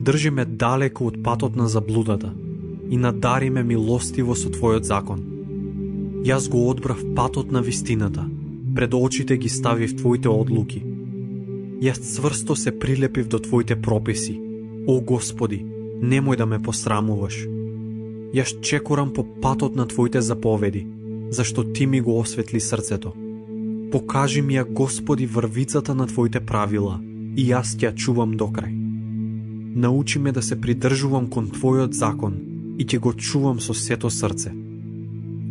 Држи ме далеко од патот на заблудата и надари ме милостиво со твојот закон. Јас го одбрав патот на вистината, пред очите ги ставив твоите одлуки. Јас цврсто се прилепив до твоите прописи. О Господи, немој да ме посрамуваш. Јас чекорам по патот на твоите заповеди, зашто ти ми го осветли срцето. Покажи ми ја, Господи, врвицата на твоите правила и јас ќе ја чувам до крај. Научи ме да се придржувам кон твојот закон и ќе го чувам со сето срце.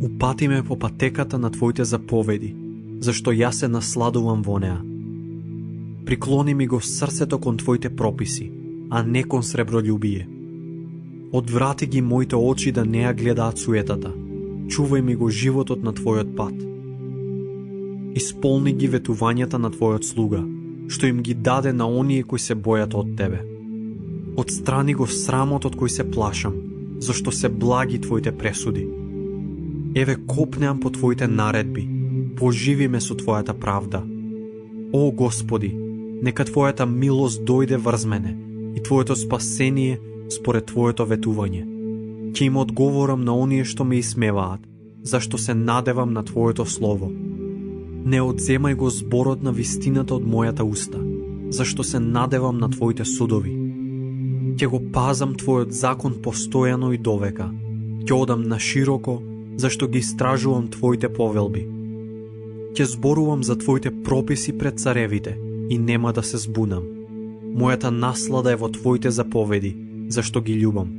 Упати ме по патеката на твоите заповеди, зашто јас се насладувам во неа. Приклони ми го срцето кон твоите прописи, а не кон сребролюбие. Одврати ги моите очи да не ја гледаат суетата. Чувај ми го животот на твојот пат. Исполни ги ветувањата на твојот слуга, што им ги даде на оние кои се бојат од тебе. Отстрани го срамот од кој се плашам, зашто се благи Твоите пресуди. Еве копнеам по Твоите наредби, поживи ме со Твојата правда. О Господи, нека Твојата милост дојде врз мене и Твоето спасение според Твоето ветување. Ќе им одговорам на оние што ме исмеваат, зашто се надевам на Твоето слово. Не одземај го зборот на вистината од мојата уста, зашто се надевам на Твоите судови. Ќе го пазам Твојот закон постојано и довека. Ќе одам на широко, зашто ги истражувам Твоите повелби. Ќе зборувам за Твоите прописи пред царевите и нема да се збунам. Мојата наслада е во Твоите заповеди, зашто ги љубам.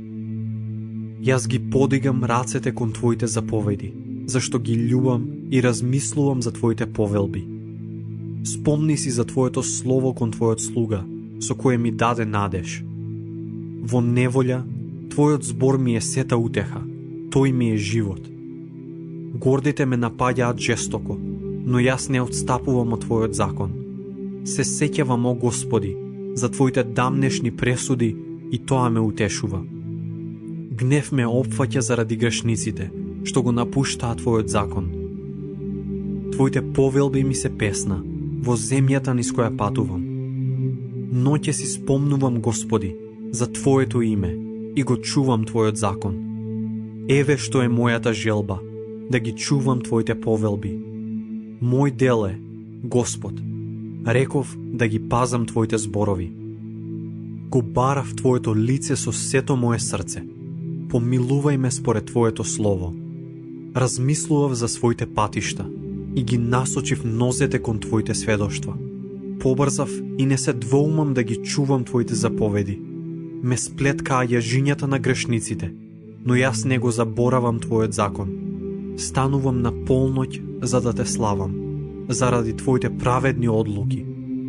Јас ги подигам рацете кон Твоите заповеди, зашто ги љубам и размислувам за Твоите повелби. Спомни си за Твоето слово кон Твојот слуга, со кое ми даде надеж. Во неволја, Твојот збор ми е сета утеха, тој ми е живот. Гордите ме напаѓаат жестоко, но јас не отстапувам од Твојот закон. Се сеќавам, о Господи, за Твоите дамнешни пресуди и тоа ме утешува. Гнев ме опфаќа заради грешниците, што го напуштаат Твојот закон. Твоите повелби ми се песна, во земјата низ која патувам. Ноќе си спомнувам, Господи, за Твоето име и го чувам Твојот закон. Еве што е мојата желба, да ги чувам Твоите повелби. Мој дел е, Господ, реков да ги пазам Твоите зборови. Го барав Твоето лице со сето мое срце. Помилувај ме според Твоето слово. Размислував за своите патишта и ги насочив нозете кон Твоите сведоштва. Побрзав и не се двоумам да ги чувам Твоите заповеди. Ме сплеткаа јажињата на грешниците, но јас не го заборавам Твојот закон. Станувам на полноќ за да Те славам, заради Твоите праведни одлуки.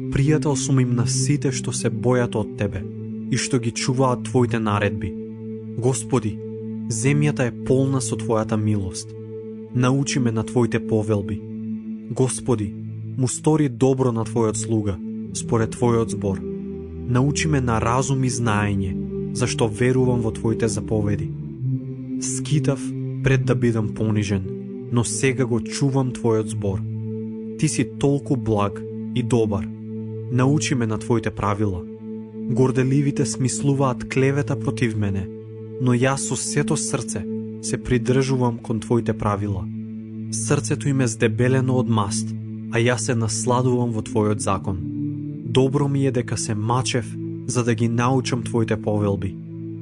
Пријател сум им на сите што се бојат од Тебе и што ги чуваат Твоите наредби. Господи, земјата е полна со Твојата милост. Научи ме на Твоите повелби. Господи, му стори добро на Твојот слуга, според Твојот збор. Научи ме на разум и знаење, зашто верувам во Твоите заповеди. Скитав пред да бидам понижен, но сега го чувам Твојот збор. Ти си толку благ и добар. Научи ме на Твоите правила. Горделивите смислуваат клевета против мене, но јас со сето срце се придржувам кон Твоите правила. Срцето им е здебелено од маст, а јас се насладувам во Твојот закон. Добро ми е дека се мачев, за да ги научам Твоите повелби.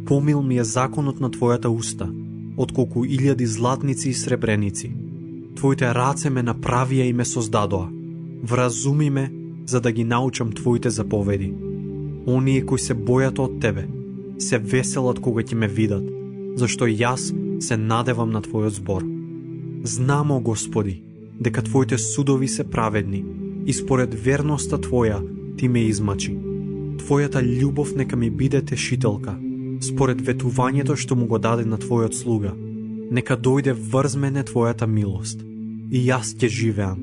Помил ми е законот на Твојата уста, отколку 1000 златници и сребреници. Твоите раце ме направија и ме создадоа. Вразуми ме, за да ги научам Твоите заповеди. Оние кои се бојат од Тебе, се веселат кога ќе ме видат, зашто јас се надевам на Твојот збор. Знамо, Господи, дека Твоите судови се праведни и според верноста Твоја Ти ме измачи. Твојата љубов нека ми биде тешителка, според ветувањето што му го даде на Твојот слуга. Нека дојде врз мене Твојата милост и јас ќе живеам,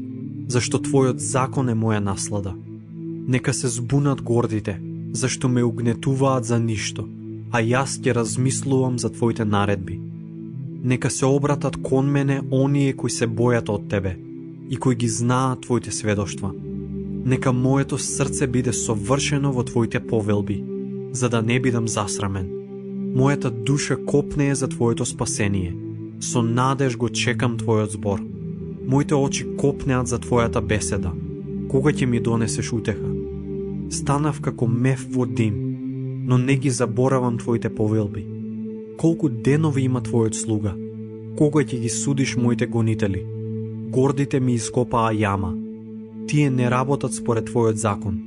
зашто Твојот закон е моја наслада. Нека се збунат гордите, зашто ме угнетуваат за ништо, а јас ќе размислувам за Твоите наредби. Нека се обратат кон мене оние кои се бојат од Тебе и кои ги знаат Твоите сведоштва. Нека моето срце биде совршено во Твоите повелби, за да не бидам засрамен. Мојата душа копнее за Твоето спасение. Со надеж го чекам Твојот збор. Моите очи копнеат за Твојата беседа. Кога ќе ми донесеш утеха? Станав како мев во дим, но не ги заборавам Твоите повелби. Колку денови има Твојот слуга? Кога ќе ги судиш моите гонители? Гордите ми ископаа јама. Тие не работат според Твојот закон.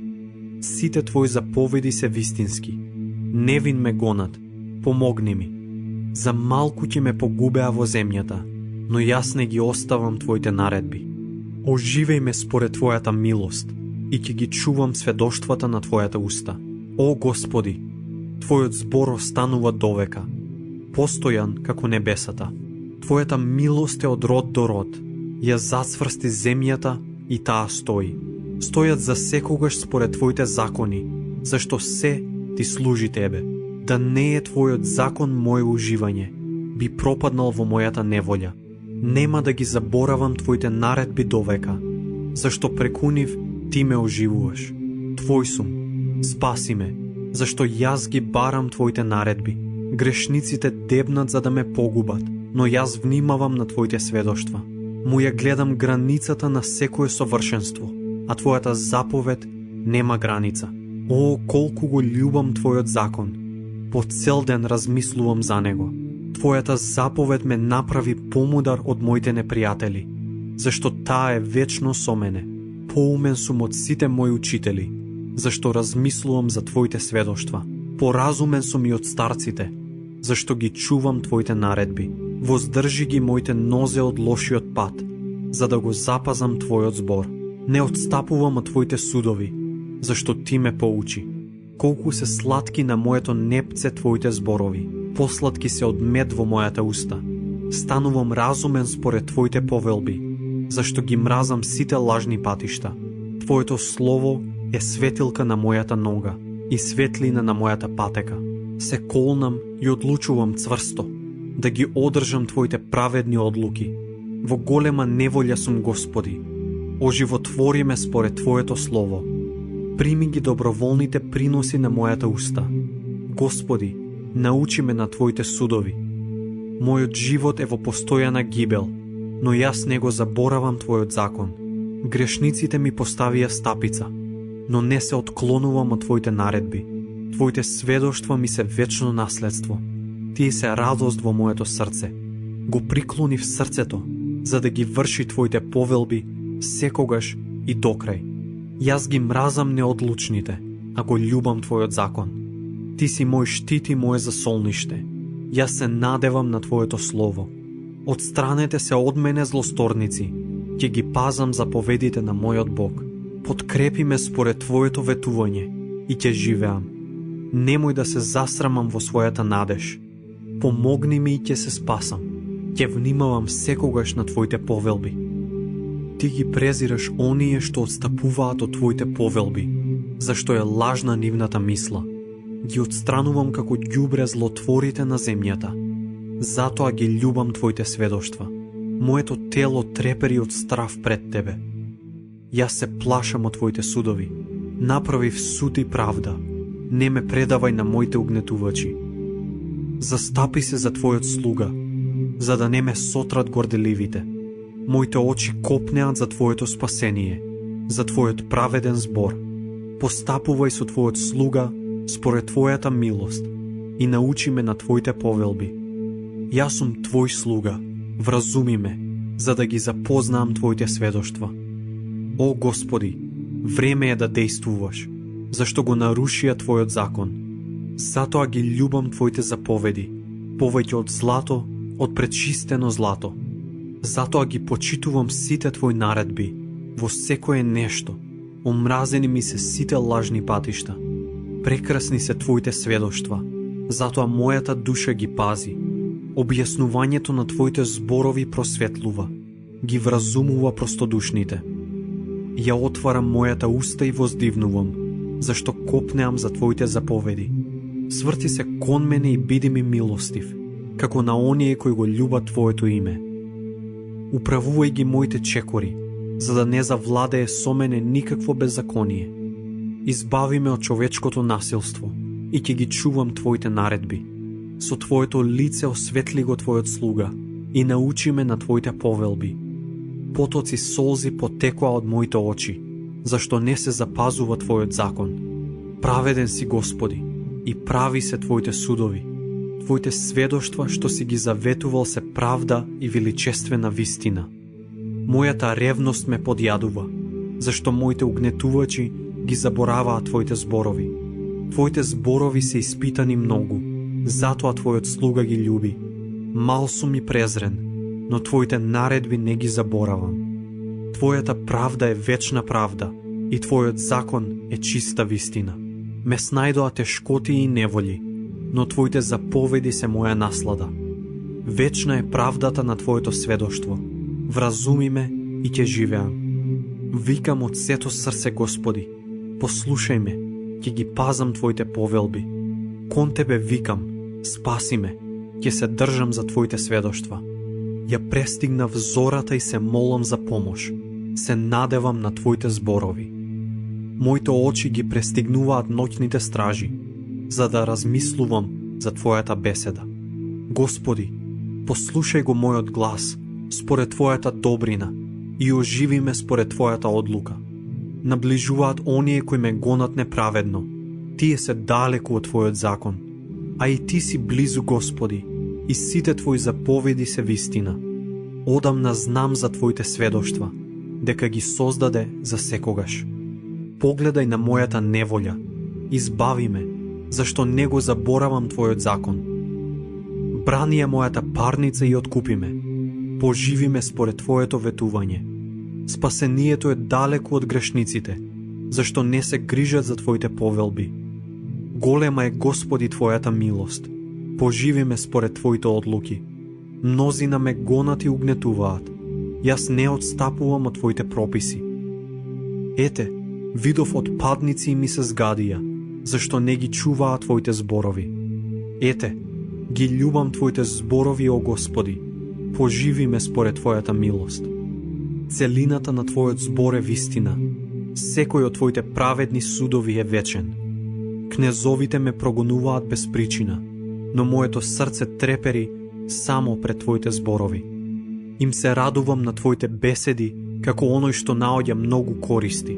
Сите Твои заповеди се вистински. Невин ме гонат. Помогни ми. За малку ќе ме погубеа во земјата, но јас не ги оставам Твоите наредби. Оживеј ме според Твојата милост и ќе ги чувам сведоштвата на Твојата уста. О Господи, Твојот збор останува довека, постојан како небесата. Твојата милост е од род до род. Ја зацврсти земјата и таа стои. Стојат за секогаш според Твоите закони, зашто се Ти служи Тебе. Да не е Твојот закон моје уживање, би пропаднал во мојата неволја. Нема да ги заборавам Твоите наредби довека, зашто преку нив Ти ме оживуваш. Твој сум, спаси ме, зашто јас ги барам Твоите наредби. Грешниците дебнат за да ме погубат, но јас внимавам на Твоите сведоштва. Му ја гледам границата на секое совршенство, а Твојата заповед нема граница. О, колку го љубам Твојот закон! По цел ден размислувам за него. Твојата заповед ме направи помудар од моите непријатели, зашто таа е вечно со мене. Поумен сум од сите мои учители, зашто размислувам за Твоите сведоштва. Поразумен сум и од старците, зашто ги чувам Твоите наредби. Воздржи ги моите нозе од лошиот пат, за да го запазам Твојот збор. Не отстапувам од Твоите судови, зашто Ти ме поучи. Колку се сладки на моето непце Твоите зборови, посладки се од мед во мојата уста. Станувам разумен според Твоите повелби, зашто ги мразам сите лажни патишта. Твоето слово е светилка на мојата нога и светлина на мојата патека. Се колнам и одлучувам цврсто, да ги одржам Твоите праведни одлуки. Во голема неволја сум, Господи. Оживотвори ме според Твоето слово. Прими ги доброволните приноси на мојата уста. Господи, научи ме на Твоите судови. Мојот живот е во постојана гибел, но јас не го заборавам Твојот закон. Грешниците ми поставија стапица, но не се отклонувам од Твоите наредби. Твоите сведоштва ми се вечно наследство. Тие се радост во моето срце. Го приклони в срцето, за да ги врши Твоите повелби секогаш и докрај. Јас ги мразам неодлучните, а го љубам Твојот закон. Ти си мој штит и моје засолниште. Јас се надевам на Твоето слово. Отстранете се од мене злосторници, ќе ги пазам заповедите на мојот Бог. Подкрепи ме според Твоето ветување и ќе живеам. Немој да се засрамам во својата надеж. Помогни ми и ќе се спасам. Ќе внимавам секогаш на Твоите повелби. Ти ги презираш оние што отстапуваат од Твоите повелби, зашто е лажна нивната мисла. Ги отстранувам како ѓубре злотворите на земјата. Затоа ги љубам Твоите сведоштва. Моето тело трепери од страв пред Тебе. Јас се плашам од Твоите судови. Направив суд и правда. Не ме предавај на моите угнетувачи. Застапи се за Твојот слуга, за да не ме сотрат горделивите. Моите очи копнеат за Твоето спасение, за Твојот праведен збор. Постапувај со Твојот слуга според Твојата милост и научи ме на Твоите повелби. Јас сум Твој слуга, вразуми ме, за да ги запознаам Твоите сведоштва. О Господи, време е да действуваш, зашто го нарушија Твојот закон. Затоа ги љубам Твоите заповеди, повеќе од злато, од пречистено злато. Затоа ги почитувам сите Твои наредби, во секое нешто. Омразени ми се сите лажни патишта. Прекрасни се Твоите сведоштва, затоа мојата душа ги пази. Објаснувањето на Твоите зборови просветлува, ги вразумува простодушните. Ја отварам мојата уста и воздивнувам, зашто копнеам за Твоите заповеди. Сврти се кон мене и биди ми милостив, како на оние кои го љубат Твоето име. Управувај ги моите чекори, за да не завладее со мене никакво беззаконие. Избави ме од човечкото насилство и ќе ги чувам Твоите наредби. Со Твоето лице осветли го Твојот слуга и научи ме на Твоите повелби. Потоци солзи потекоа од моите очи, зашто не се запазува Твојот закон. Праведен си, Господи, и прави се Твоите судови. Твоите сведоштва што си ги заветувал се правда и величествена вистина. Мојата ревност ме подјадува, зашто моите угнетувачи ги забораваат Твоите зборови. Твоите зборови се испитани многу, затоа Твојот слуга ги љуби. Мал сум и презрен, но Твоите наредби не ги заборавам. Твојата правда е вечна правда и Твојот закон е чиста вистина. Ме снајдоа тешкоти и неволи, но Твоите заповеди се моја наслада. Вечна е правдата на Твоето сведоштво. Вразуми ме и ќе живеам. Викам од сето срце, Господи, послушај ме, ќе ги пазам Твоите повелби. Кон Тебе викам, спаси ме, ќе се држам за Твоите сведоштва. Ја престигнав зората и се молам за помош. Се надевам на Твоите зборови. Моите очи ги престигнуваат ноќните стражи, за да размислувам за Твојата беседа. Господи, послушај го мојот глас според Твојата добрина и оживи ме според Твојата одлука. Наближуваат оние кои ме гонат неправедно. Тие се далеку од Твојот закон. А и Ти си близу, Господи, и сите Твои заповеди се вистина. Одамна знам за Твоите сведоштва, дека ги создаде за секогаш. Погледај на мојата неволја, избави ме, зашто не го заборавам Твојот закон. Брани ја мојата парница и откупи ме. Поживи ме според Твоето ветување. Спасението е далеку од грешниците, зашто не се грижат за Твоите повелби. Голема е, Господи, Твојата милост. Поживи ме според Твоите одлуки. Мнозина ме гонат и угнетуваат. Јас не отстапувам од Твоите прописи. Ете, видов отпадници и ми се згадија, зашто не ги чуваат Твоите зборови. Ете, ги љубам Твоите зборови, о Господи. Поживи ме според Твојата милост. Целината на Твојот збор е вистина. Секој од Твоите праведни судови е вечен. Кнезовите ме прогонуваат без причина, но моето срце трепери само пред Твоите зборови. Им се радувам на Твоите беседи, како оној што наоѓа многу користи.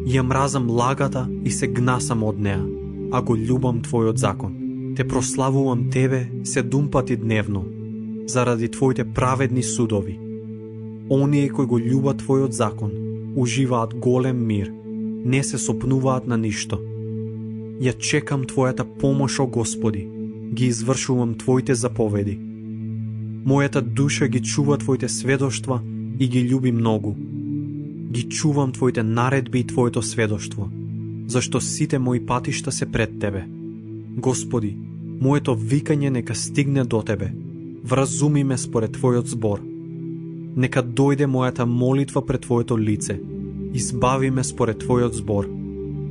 Ја мразам лагата и се гнасам од неа, а го љубам Твојот закон. Те прославувам Тебе 7 пати дневно, заради Твоите праведни судови. Оние кои го љубат Твојот закон, уживаат голем мир, не се сопнуваат на ништо. Ја чекам Твојата помош, о Господи, ги извршувам Твоите заповеди. Мојата душа ги чува Твоите сведоштва и ги љуби многу. Ги чувам Твоите наредби и Твоето сведоштво, зашто сите мои патишта се пред Тебе. Господи, моето викање нека стигне до Тебе. Вразуми ме според Твојот збор. Нека дојде мојата молитва пред Твоето лице. Избави ме според Твојот збор.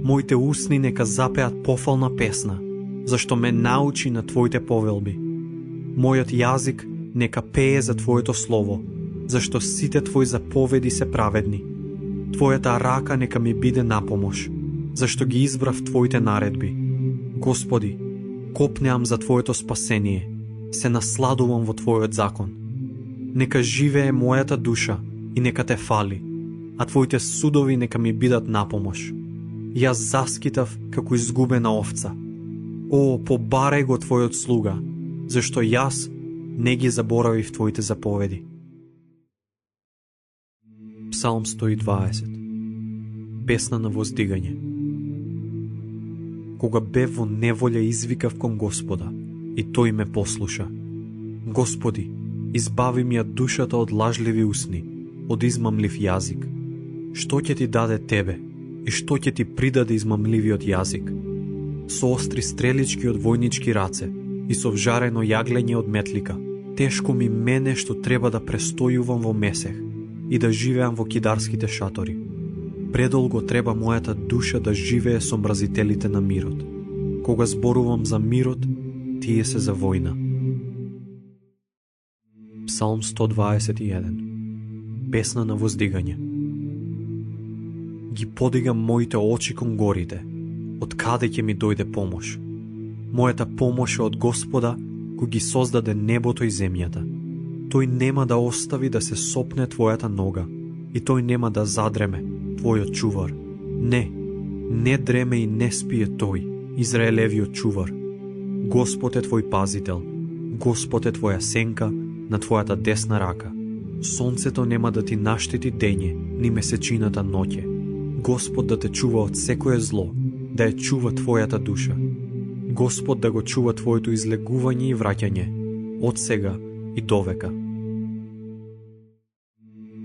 Моите усни нека запеат пофална песна, зашто ме научи на Твоите повелби. Мојот јазик нека пее за Твоето слово, зашто сите Твои заповеди се праведни. Твојата рака нека ми биде напомош, зашто ги избрав Твоите наредби. Господи, копнеам за Твоето спасение, се насладувам во Твојот закон. Нека живее мојата душа и нека Те фали, а Твоите судови нека ми бидат напомош. Јас заскитав како изгубена овца. О, побарај го Твојот слуга, зашто јас не ги заборавив Твоите заповеди. Псалм 120. Песна на воздигање. Кога бев во неволја извикав кон Господа, и Тој ме послуша. Господи, избави ми ја душата од лажливи усни, од измамлив јазик. Што ќе Ти даде Тебе и што ќе Ти придаде измамливиот јазик? Со остри стрелички од војнички раце и со вжарено јаглење од метлика, тешко ми мене што треба да престојувам во месех и да живеам во кидарските шатори. Предолго треба мојата душа да живее со мразителите на мирот. Кога зборувам за мирот, тие се за војна. Псалм 121. Песна на воздигање. Ги подигам моите очи кон горите, од каде ќе ми дојде помош. Мојата помош е од Господа, кој ги создаде небото и земјата. Тој нема да остави да се сопне твојата нога, и тој нема да задреме, твојот чувар. Не дреме и не спие тој, Израелевиот чувар. Господ е твој пазител, Господ е твоја сенка на твојата десна рака. Сонцето нема да ти наштети дење, ни месечината ноќе. Господ да те чува од секое зло, да ја чува твојата душа. Господ да го чува твоето излегување и враќање, од сега и довека.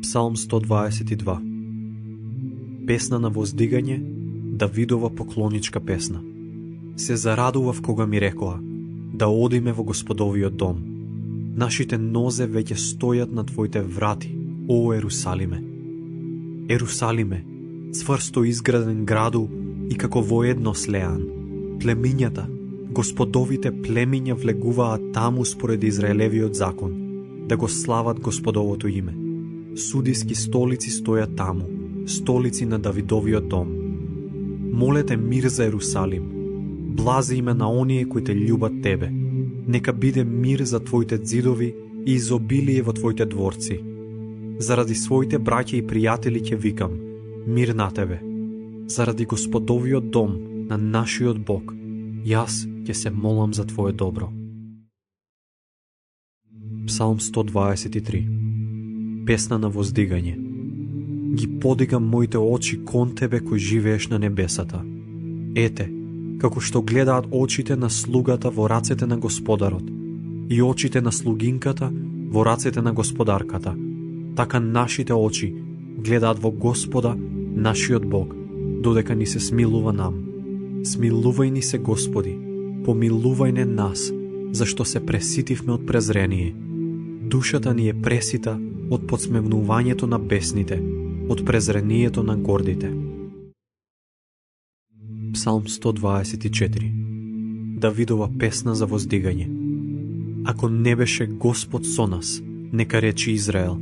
Псалм 122. Песна на воздигање, Давидова поклоничка песна. Се зарадував кога ми рекоа, да одиме во Господовиот дом. Нашите нозе веќе стојат на твоите врати, о Ерусалиме. Ерусалиме, цврсто изграден граду и како воедно слеан. Племињата, Господовите племиња влегуваат таму според Израелевиот закон, да го слават Господовото име. Судиски столици стојат таму, столици на Давидовиот дом. Молете мир за Ерусалим. Блази име на оние кои те љубат тебе. Нека биде мир за твоите ѕидови и изобилие во твоите дворци. Заради своите браќа и пријатели ќе викам, мир на тебе. Заради Господовиот дом, на нашиот Бог, јас ќе се молам за твое добро. Псалм 123. Песна на воздигање. Ги подигам моите очи кон тебе кој живееш на небесата. Ете, како што гледаат очите на слугата во рацете на Господарот и очите на слугинката во рацете на господарката, така нашите очи гледаат во Господа, нашиот Бог, додека ни се смилува нам. Смилувај ни се, Господи, помилувај не нас, зашто се преситивме од презрение. Душата ни е пресита од подсмевнувањето на бесните, од презрението на гордите. Псалм 124. Давидова песна за воздигање. Ако не беше Господ со нас, нека речи Израел,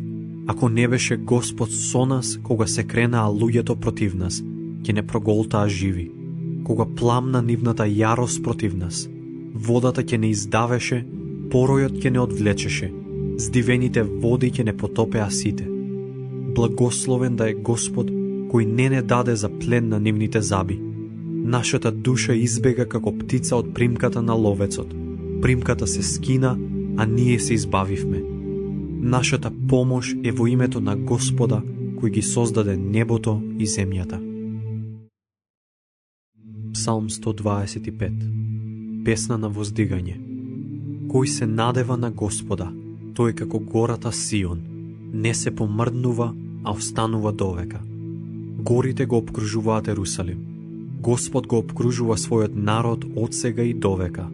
ако не беше Господ со нас, кога се кренаа луѓето против нас, ќе не проголтаа живи. Кога пламна нивната јарост против нас, водата ќе не издавеше, поројот ќе не одвлечеше, здивените води ќе не потопеа сите. Благословен да е Господ, кој не даде за плен на нивните заби. Нашата душа избега како птица од примката на ловецот. Примката се скина, а ние се избавивме. Нашата помош е во името на Господа, кој ги создаде небото и земјата. Псалм 125. Песна на воздигање. Кој се надева на Господа, тој како гората Сион, не се помрднува, а останува довека. Горите го обкружуваат Ерусалим. Господ го обкружува својот народ од сега и довека.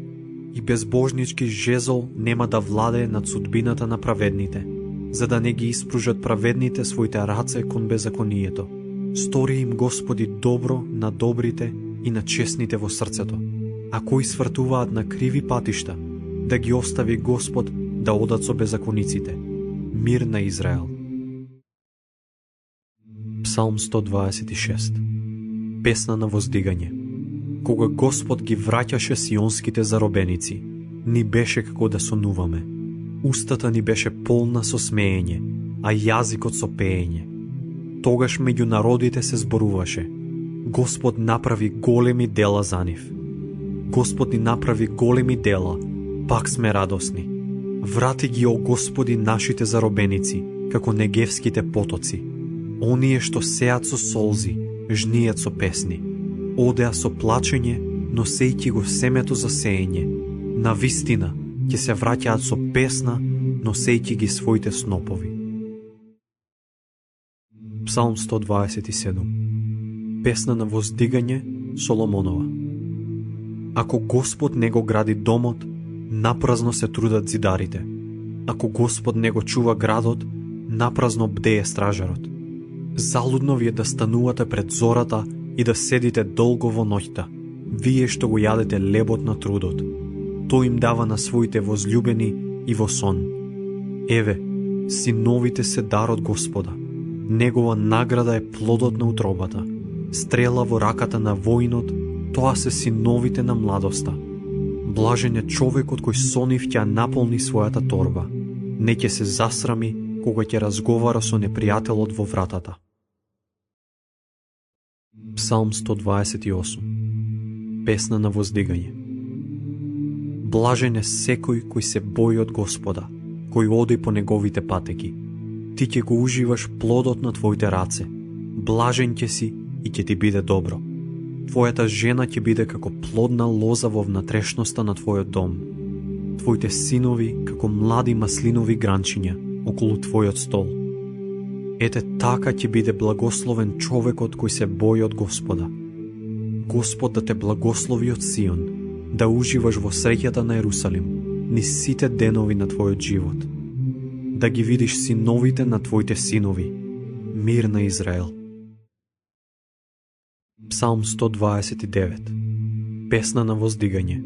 И безбожнички жезол нема да владее над судбината на праведните, за да не ги испружат праведните своите раце кон беззаконието. Стори им Господи добро на добрите и на честните во срцето, а кои свртуваат на криви патишта, да ги остави Господ да одат со беззакониците. Мир на Израел. Псалм 126. Песна на воздигање. Кога Господ ги враќаше сионските заробеници, ни беше како да сонуваме. Устата ни беше полна со смеење, а јазикот со пеење. Тогаш меѓу народите се зборуваше: Господ направи големи дела за нив. Господ ни направи големи дела, пак сме радосни. Врати ги, о Господи, нашите заробеници, како негевските потоци. Оние што сеат со солзи, жнијат со песни. Одеа со плачење, носејќи го семето за сеење. На вистина, ќе се враќаат со песна, носејќи ги своите снопови. Псалм 127. Песна на воздигање, Соломонова. Ако Господ не го гради домот, напразно се трудат зидарите. Ако Господ не го чува градот, напразно бдее стражарот. Залудно ви е да станувате пред зората и да седите долго во ноќта, вие што го јадете лебот на трудот. Тој им дава на своите возлюбени и во сон. Еве, синовите се дар од Господа. Негова награда е плодот на утробата. Стрела во раката на воинот, тоа се синовите на младоста. Блажен е човекот кој со нив ќе наполни својата торба. Не ќе се засрами кога ќе разговара со непријателот во вратата. Псалм 128. Песна на воздигање. Блажен е секој кој се бои од Господа, кој оди по неговите патеки. Ти ќе го уживаш плодот на твоите раце. Блажен ќе си и ќе ти биде добро. Твојата жена ќе биде како плодна лоза во внатрешноста на твојот дом. Твоите синови како млади маслинови гранчиња околу твојот стол. Ете така ќе биде благословен човекот кој се бои од Господа. Господ да те благослови од Сион, да уживаш во среќата на Ерусалим, низ сите денови на твојот живот. Да ги видиш синовите на твоите синови. Мир на Израел. Псалм 129. Песна на воздигање.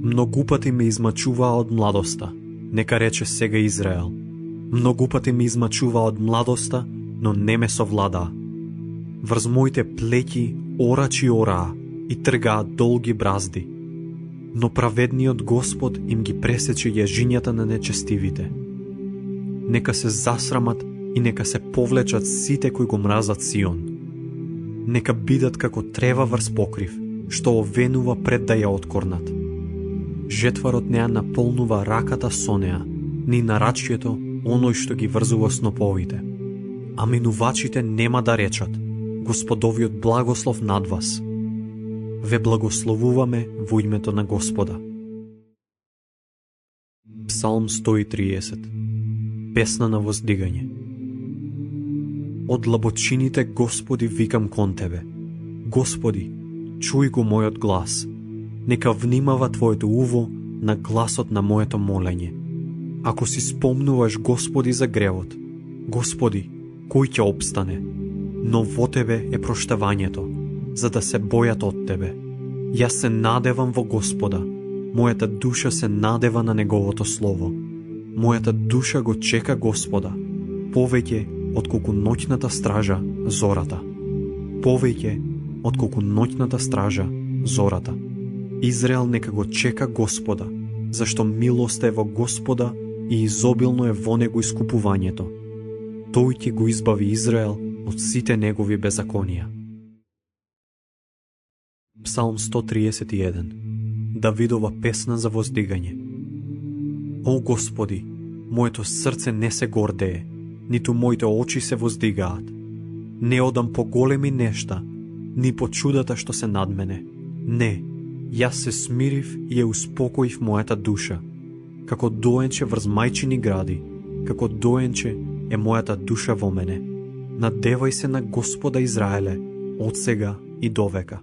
Многу пати ме измачуваа од младоста, нека рече сега Израел. Многу пати ме измачуваа од младоста, но не ме совладаа. Врз моите плеќи орачи ораа и тргаа долги бразди. Но праведниот Господ им ги пресече јажињата на нечестивите. Нека се засрамат и нека се повлечат сите кои го мразат Сион. Нека бидат како трева врз покрив, што овенува пред да ја откорнат. Жетварот не ја наполнува раката со неа, ни нарачјето оној што ги врзува сноповите. А минувачите нема да речат: Господовиот благослов над вас. Ве благословуваме во името на Господа. Псалм 130. Песна на воздигање. Од длабочините, Господи, викам кон Тебе. Господи, чуј го мојот глас. Нека внимава Твоето уво на гласот на моето молење. Ако си спомнуваш, Господи, за гревот, Господи, кој ќе обстане? Но во Тебе е проштавањето, за да се бојат од Тебе. Јас се надевам во Господа, мојата душа се надева на Неговото Слово. Мојата душа го чека Господа, повеќе отколку ноќната стража зората. Повеќе отколку ноќната стража зората. Израел нека го чека Господа, зашто милост е во Господа и изобилно е во него искупувањето. Тој ќе го избави Израел од сите негови беззаконија. Псалм 131. Давидова песна за воздигање. О Господи, моето срце не се гордее, ниту моите очи се воздигаат. Не одам по големи нешта, ни по чудата што се над мене. Не, јас се смирив и ја успокоив мојата душа. Како доенче врз мајчини гради, како доенче е мојата душа во мене. Надевај се на Господа Израеле, од сега и довека.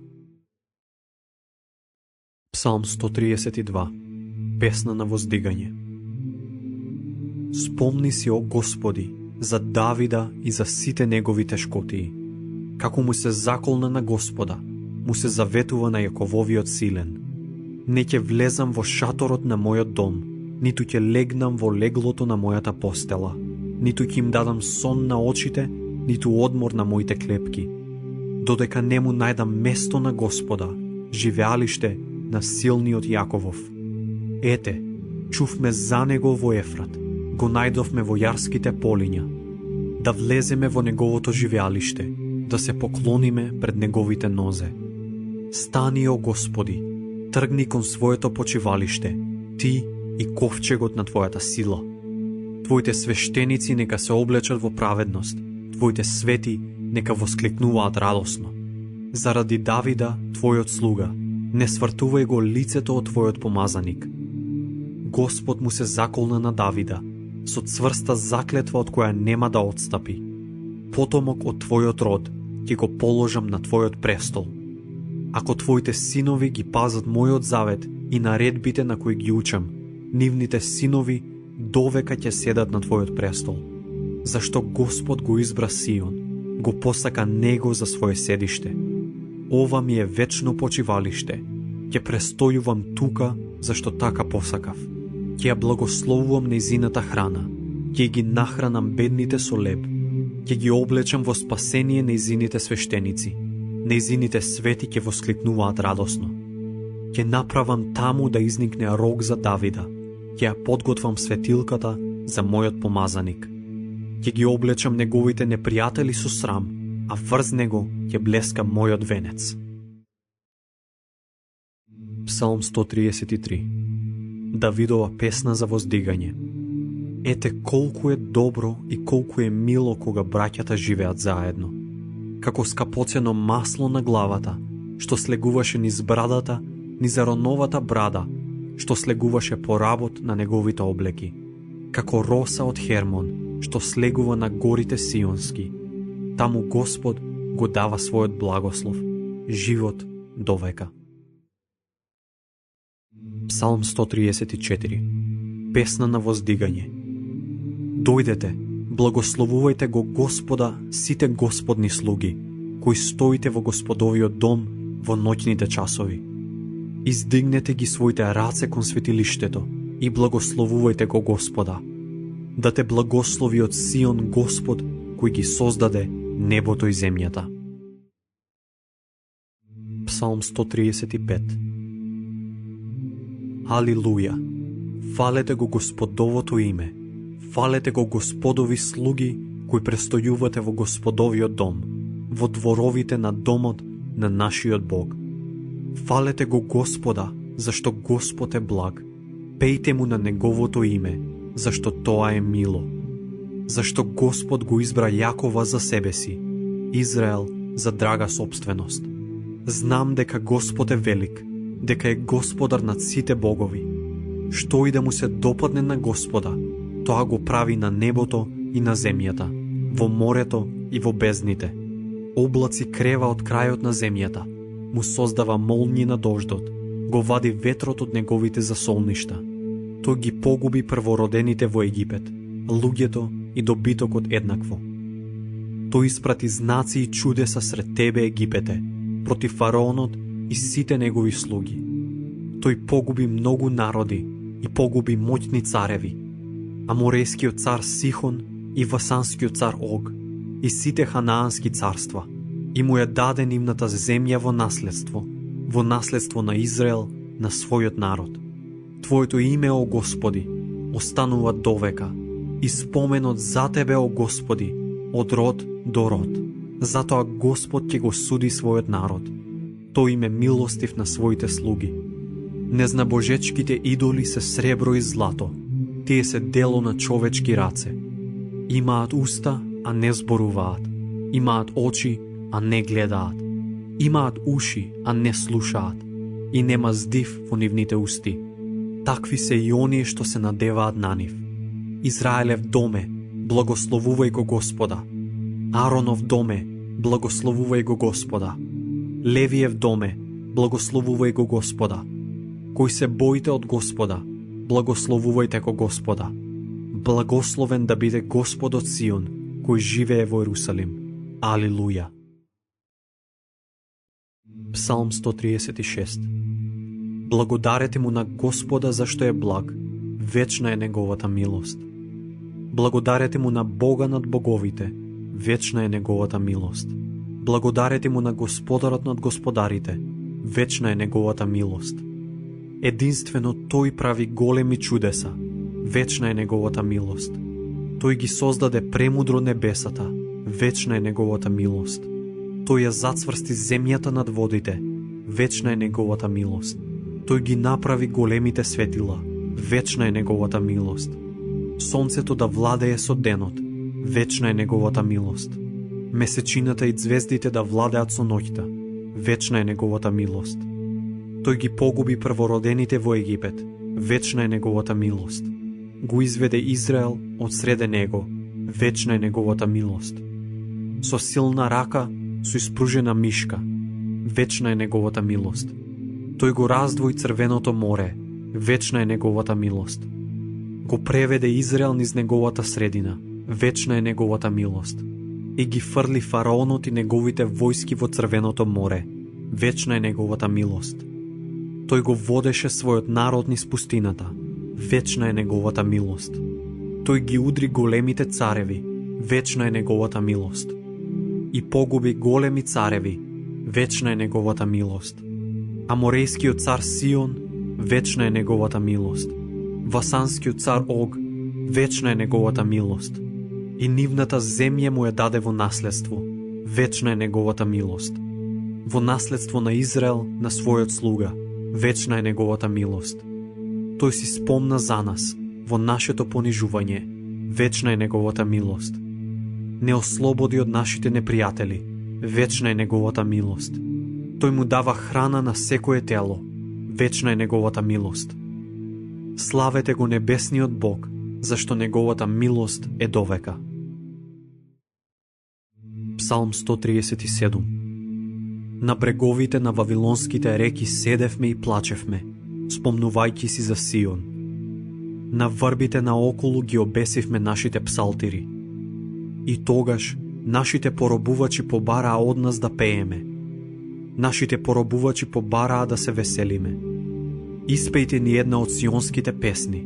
Псалм 132. Песна на воздигање. Спомни си, о Господи, за Давида и за сите негови тешкотии. Како му се заколна на Господа, му се заветува на Јакововиот силен. Не ќе влезам во шаторот на мојот дом, ниту ќе легнам во леглото на мојата постела, ниту ќе им дадам сон на очите, ниту одмор на моите клепки, додека не му најдам место на Господа, живеалиште на силниот Јаковов. Ете, чувме за него во Ефрат, го најдовме во јарските полиња. Да влеземе во неговото живеалиште, да се поклониме пред неговите нозе. Стани, о Господи, тргни кон своето почивалиште, ти и ковчегот на Твојата сила. Твоите свештеници нека се облечат во праведност, Твоите свети нека воскликнуваат радосно. Заради Давида, Твојот слуга, не свртувај го лицето од Твојот помазаник. Господ му се заколна на Давида, со цврста заклетва од која нема да отстапи. Потомок од Твојот род ќе го положам на Твојот престол. Ако Твоите синови ги пазат мојот завет и наредбите на кои ги учам, нивните синови довека ќе седат на Твојот престол. Зашто Господ го избра Сион, го посака него за свое седиште. Ова ми е вечно почивалиште. Ќе престојувам тука, зашто така посакав. Ќе ја благословувам нејзината храна, ќе ги нахранам бедните со леб, ќе ги облечам во спасение нејзините свештеници, нејзините свети ќе воскликнуваат радосно. Ќе направам таму да изникне рог за Давида, ќе ја подготвам светилката за мојот помазаник. Ќе ги облечам неговите непријатели со срам, а врз него ќе блеска мојот венец. Псалм 133. Давидова песна за воздигање. Ете колку е добро и колку е мило кога браќата живеат заедно. Како скапоцено масло на главата, што слегуваше низ брадата, низ Ароновата брада, што слегуваше по работ на неговите облеки. Како роса од Хермон, што слегува на горите Сионски. Таму Господ го дава својот благослов, живот довека. Псалм 134. Песна на воздигање. Дојдете, благословувајте го Господа сите Господни слуги, кои стоите во Господовиот дом во ноќните часови. Издигнете ги своите раце кон светилиштето и благословувајте го Господа. Да те благослови од Сион Господ, кој ги создаде небото и земјата. Псалм 135. Алилуја! Фалете го Господовото име, фалете го Господови слуги, кои престојувате во Господовиот дом, во дворовите на домот на нашиот Бог. Фалете го Господа, зашто Господ е благ. Пејте му на неговото име, зашто тоа е мило. Зашто Господ го избра Јакова за себе си, Израел за драга собственост. Знам дека Господ е велик, дека е Господар над сите богови. Што и да му се допадне на Господа, тоа го прави на небото и на земјата, во морето и во бездните. Облаци крева од крајот на земјата, му создава молњи на дождот, го вади ветрот од неговите засолништа. Тој ги погуби првородените во Египет, луѓето и добитокот еднакво. Тој испрати знаци и чудеса сред тебе, Египете, против фараонот и сите негови слуги. Тој погуби многу народи и погуби моќни цареви, Аморескиот цар Сихон и Васанскиот цар Ог и сите ханаански царства, и му ја даде нивната земја во наследство на Израел, на својот народ. Твоето име, о Господи, останува довека, и споменот за тебе, о Господи, од род до род. Затоа Господ ќе го суди својот народ. Тој им е милостив на своите слуги. Незнабожечките идоли се сребро и злато, тие се дело на човечки раце. Имаат уста, а не зборуваат. Имаат очи, а не гледаат. Имаат уши, а не слушаат. И нема здив во нивните усти. Такви се и оние што се надеваат на нив. Израелев доме, благословувај го Господа. Аронов доме, благословувај го Господа. Левиев доме, благословувај го Господа. Кои се боите од Господа, благословувајте го Господа. Благословен да биде Господ од Сион, кој живее во Ерусалим. Алилуја. Псалм 136. Благодарете му на Господа зашто е благ, вечна е неговата милост. Благодарете му на Бога над боговите, вечна е неговата милост. Благодарете му на Господарот над господарите, вечна е неговата милост. Единствено тој прави големи чудеса, вечна е неговата милост. Тој ги создаде премудро небесата, вечна е неговата милост. Тој ја зацврсти земјата над водите, вечна е неговата милост. Тој ги направи големите светила, вечна е неговата милост. Сонцето да владее со денот, вечна е неговата милост. Месечината и звездите да владеат со ноќта, вечна е неговата милост. Тој ги погуби првородените во Египет, вечна е неговата милост. Го изведе Израел од среде него, вечна е неговата милост. Со силна рака, со испружена мишка, вечна е неговата милост. Тој го раздвои Црвеното море, вечна е неговата милост. Го преведе Израел низ неговата средина, вечна е неговата милост. И ги фрли фараонот и неговите војски во Црвеното море, вечна е неговата милост. Тој го водеше својот народ низ пустината, вечна е неговата милост. Тој ги удри големите цареви, вечна е неговата милост. И погуби големи цареви, вечна е неговата милост. Аморејскиот цар Сион, вечна е неговата милост. Васанскиот цар Ог, вечна е неговата милост. И нивната земја му ја даде во наследство, вечна е неговата милост. Во наследство на Израел, на својот слуга, вечна е неговата милост. Тој си спомна за нас, во нашето понижување, вечна е неговата милост. Не ослободи од нашите непријатели, вечна е неговата милост. Тој му дава храна на секое тело, вечна е неговата милост. Славете го небесниот Бог, зашто неговата милост е довека. Псалм 137. На бреговите на вавилонските реки седевме и плачевме, спомнувајќи си за Сион. На врбите наоколу ги обесивме нашите псалтири. И тогаш нашите поробувачи побараа од нас да пееме. Нашите поробувачи побараа да се веселиме. Испејте ни една од сионските песни.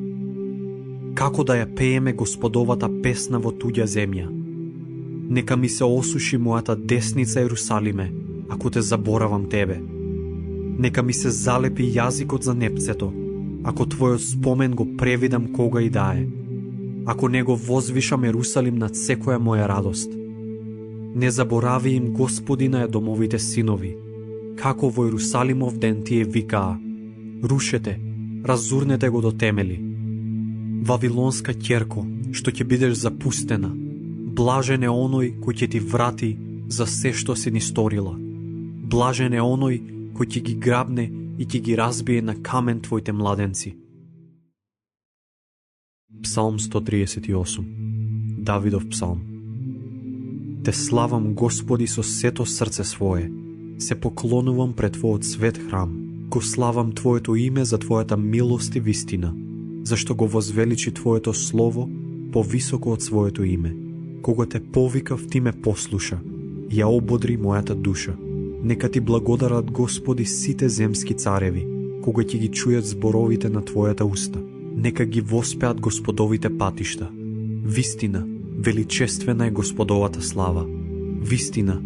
Како да ја пееме Господовата песна во туѓа земја. Нека ми се осуши мојата десница, Ерусалиме, ако те заборавам тебе. Нека ми се залепи јазикот за непцето, ако твојот спомен го превидам кога и да е. Ако не го возвишам Ерусалим над секоја моја радост. Не заборави им Господина домовите синови, како во Ерусалимов ден тие викаа: рушете, разурнете го до темели. Вавилонска ќерко, што ќе бидеш запустена, блажен е оној кој ќе ти врати за се што си ни сторила. Блажен е оној кој ќе ги грабне и ќе ги разбие на камен твоите младенци. Псалм 138. Давидов псалм. Те славам, Господи, со сето срце свое, се поклонувам пред Твојот свет храм, го славам Твоето име за Твојата милост и вистина, зашто го возвеличи Твоето слово повисоко од своето име. Кога те повикав, ти ме послуша, ја ободри мојата душа. Нека ти благодарат, Господи, сите земски цареви, кога ќе ги чујат зборовите на Твојата уста. Нека ги воспеат Господовите патишта. Вистина, величествена е Господовата слава. Вистина,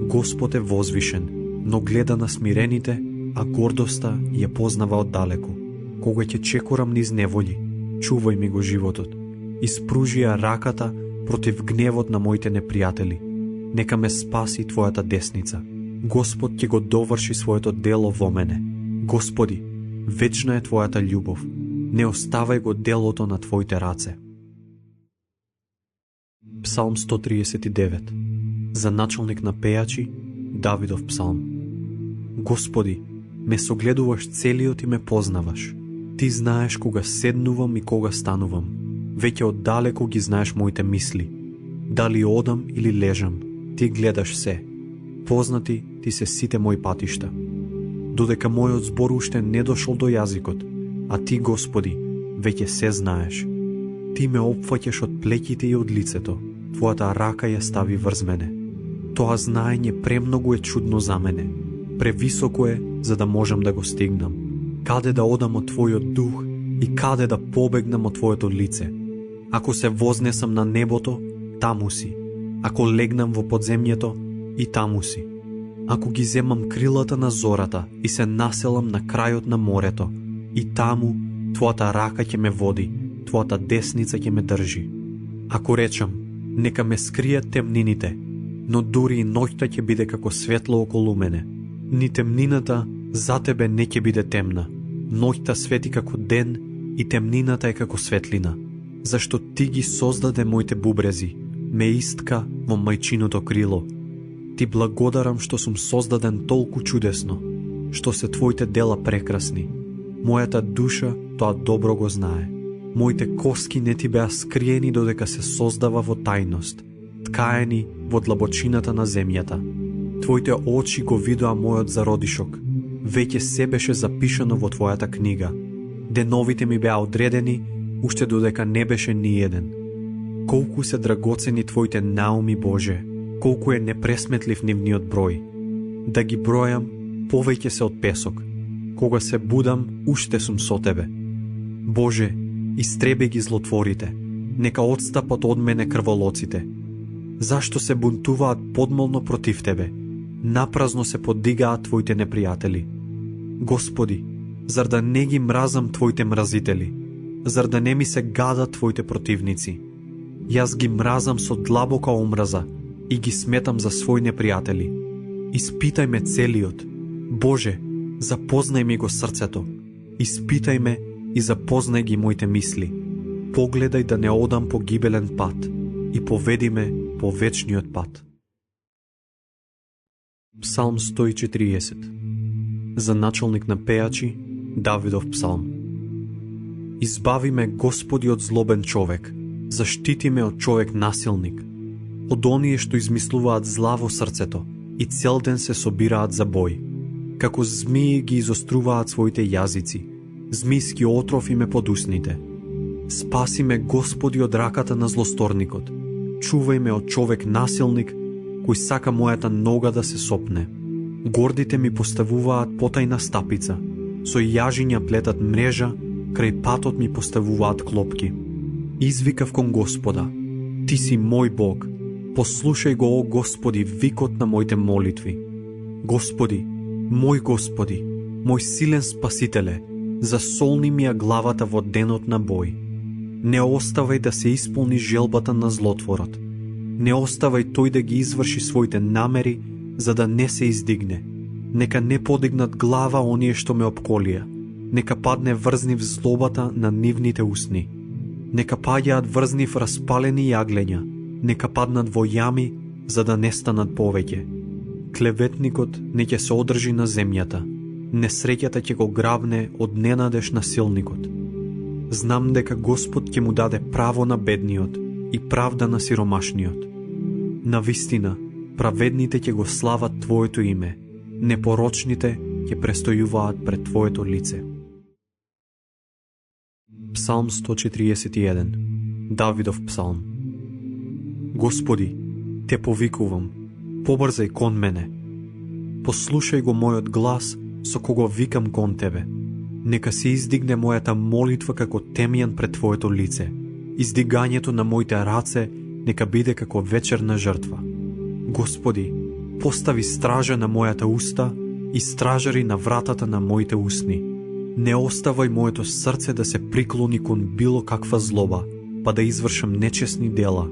Господ е возвишен, но гледа на смирените, а гордоста ја познава оддалеку. Кога ќе чекорам низ неволи, чувај ми го животот. Испружи ја раката против гневот на моите непријатели. Нека ме спаси Твојата десница. Господ ќе го доврши своето дело во мене. Господи, вечна е Твојата љубов. Не оставај го делото на Твоите раце. Псалм 139. За началник на пејачи, Давидов псалм. Господи, ме согледуваш целиот и ме познаваш. Ти знаеш кога седнувам и кога станувам. Веќе оддалеку ги знаеш моите мисли. Дали одам или лежам, ти гледаш се. Познати ти се сите мои патишта. Додека мојот збор уште не дошол до јазикот, а ти, Господи, веќе се знаеш. Ти ме опфаќаш од плеќите и од лицето, Твојата рака ја стави врз мене. Тоа знаење премногу е чудно за мене, превисоко е за да можам да го стигнам. Каде да одам од Твојот дух и каде да побегнам од Твоето лице? Ако се вознесам на небото, таму си. Ако легнам во подземјето, и таму си. Ако ги земам крилата на зората и се населам на крајот на морето, и таму Твојата рака ќе ме води, Твојата десница ќе ме држи. Ако речам, нека ме скријат темнините, но дури и ноќта ќе биде како светло околу мене. Ни темнината за Тебе не ќе биде темна. Ноќта свети како ден и темнината е како светлина. Зашто Ти ги создаде моите бубрези, ме истка во мајчиното крило. Ти благодарам што сум создаден толку чудесно, што се Твоите дела прекрасни. Мојата душа тоа добро го знае. Моите коски не Ти беа скриени додека се создава во тајност, ткаени во длабочината на земјата. Твоите очи го видоа мојот зародишок. Веќе се беше запишано во Твојата книга. Деновите ми беа одредени, уште додека не беше ни еден. Колку се драгоцени Твоите науми, Боже, колку е непресметлив нивниот број. Да ги бројам, повеќе се од песок. Кога се будам, уште сум со Тебе. Боже, истреби ги злотворите, нека отстапат од мене крволоците. Зашто се бунтуваат подмолно против Тебе? Напразно се подигаат Твоите непријатели. Господи, зар да не ги мразам Твоите мразители? Зар да не ми се гадат Твоите противници? Јас ги мразам со длабока омраза и ги сметам за своји непријатели. Испитај ме целиот. Боже, запознај ми го срцето. Испитај ме и запознај ги моите мисли. Погледај да не одам по гибелен пат и поведи ме по вечниот пат. Псалм 140. За началник на пејачи, Давидов псалм. Избави ме, Господи, од злобен човек, заштити ме од човек насилник, од оние што измислуваат зла во срцето и цел ден се собираат за бој. Како змии ги изоструваат своите јазици, змијски отров им е под усните. Спаси ме, Господи, од раката на злосторникот. Чувај ме од човек насилник, кој сака мојата нога да се сопне. Гордите ми поставуваат потајна стапица, со јажиња плетат мрежа, крај патот ми поставуваат клопки. Извикав кон Господа: Ти си мој Бог, послушај го, о Господи, викот на моите молитви. Господи, мој силен Спасителе, засолни ми ја главата во денот на бој. Не оставај да се исполни желбата на злотворот. Не оставај тој да ги изврши своите намери, за да не се издигне. Нека не подигнат глава оние што ме опколија. Нека падне врзнив злобата на нивните усни. Нека паѓаат врзнив распалени јаглења. Нека паднат во јами, за да не станат повеќе. Клеветникот не ќе се одржи на земјата. Несреќата ќе го грабне од ненадеж насилникот. Знам дека Господ ќе му даде право на бедниот и правда на сиромашниот. Навистина, праведните ќе го слават Твоето име, непорочните ќе престојуваат пред Твоето лице. Псалм 141. Давидов псалм. Господи, Те повикувам, побрзај кон мене. Послушај го мојот глас со кого викам кон Тебе. Нека се издигне мојата молитва како темјан пред Твоето лице. Издигањето на моите раце нека биде како вечерна жртва. Господи, постави стража на мојата уста и стражари на вратата на моите усни. Не оставај моето срце да се приклони кон било каква злоба, па да извршам нечесни дела.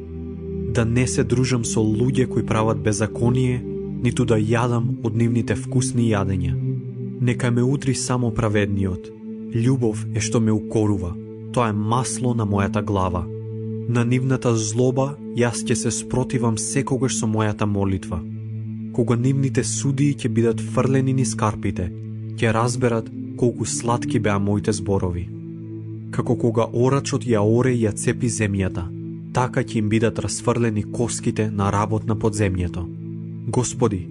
Да не се дружам со луѓе кои прават беззаконие, ниту да јадам од нивните вкусни јадења. Нека ме утри само праведниот. Љубов е што ме укорува. Тоа е масло на мојата глава. На нивната злоба јас ќе се спротивам секогаш со мојата молитва. Кога нивните судии ќе бидат фрлени низ карпите, ќе разберат колку сладки беа моите зборови. Како кога орачот ја оре и ја цепи земјата, така ќе им бидат расфрлени коските на работ на подземјето. Господи,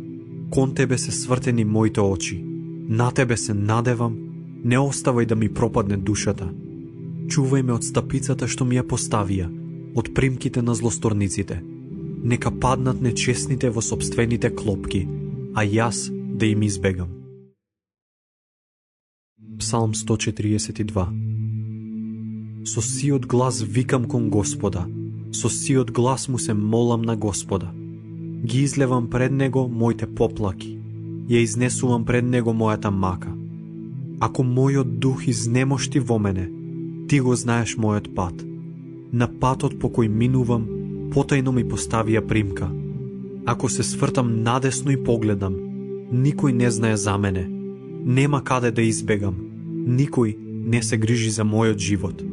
кон Тебе се свртени моите очи. На Тебе се надевам, не оставај да ми пропадне душата. Чувај ме од стапицата што ми ја поставија, од примките на злосторниците. Нека паднат нечесните во сопствените клопки, а јас да им избегам. Псалм 142. Со сиот глас викам кон Господа, со сиот глас му се молам на Господа. Ги излевам пред Него моите поплаки, ја изнесувам пред Него мојата мака. Ако мојот дух изнемошти во мене, Ти го знаеш мојот пат. На патот по кој минувам, потајно ми поставија примка. Ако се свртам надесно и погледам, никој не знае за мене. Нема каде да избегам. Никој не се грижи за мојот живот.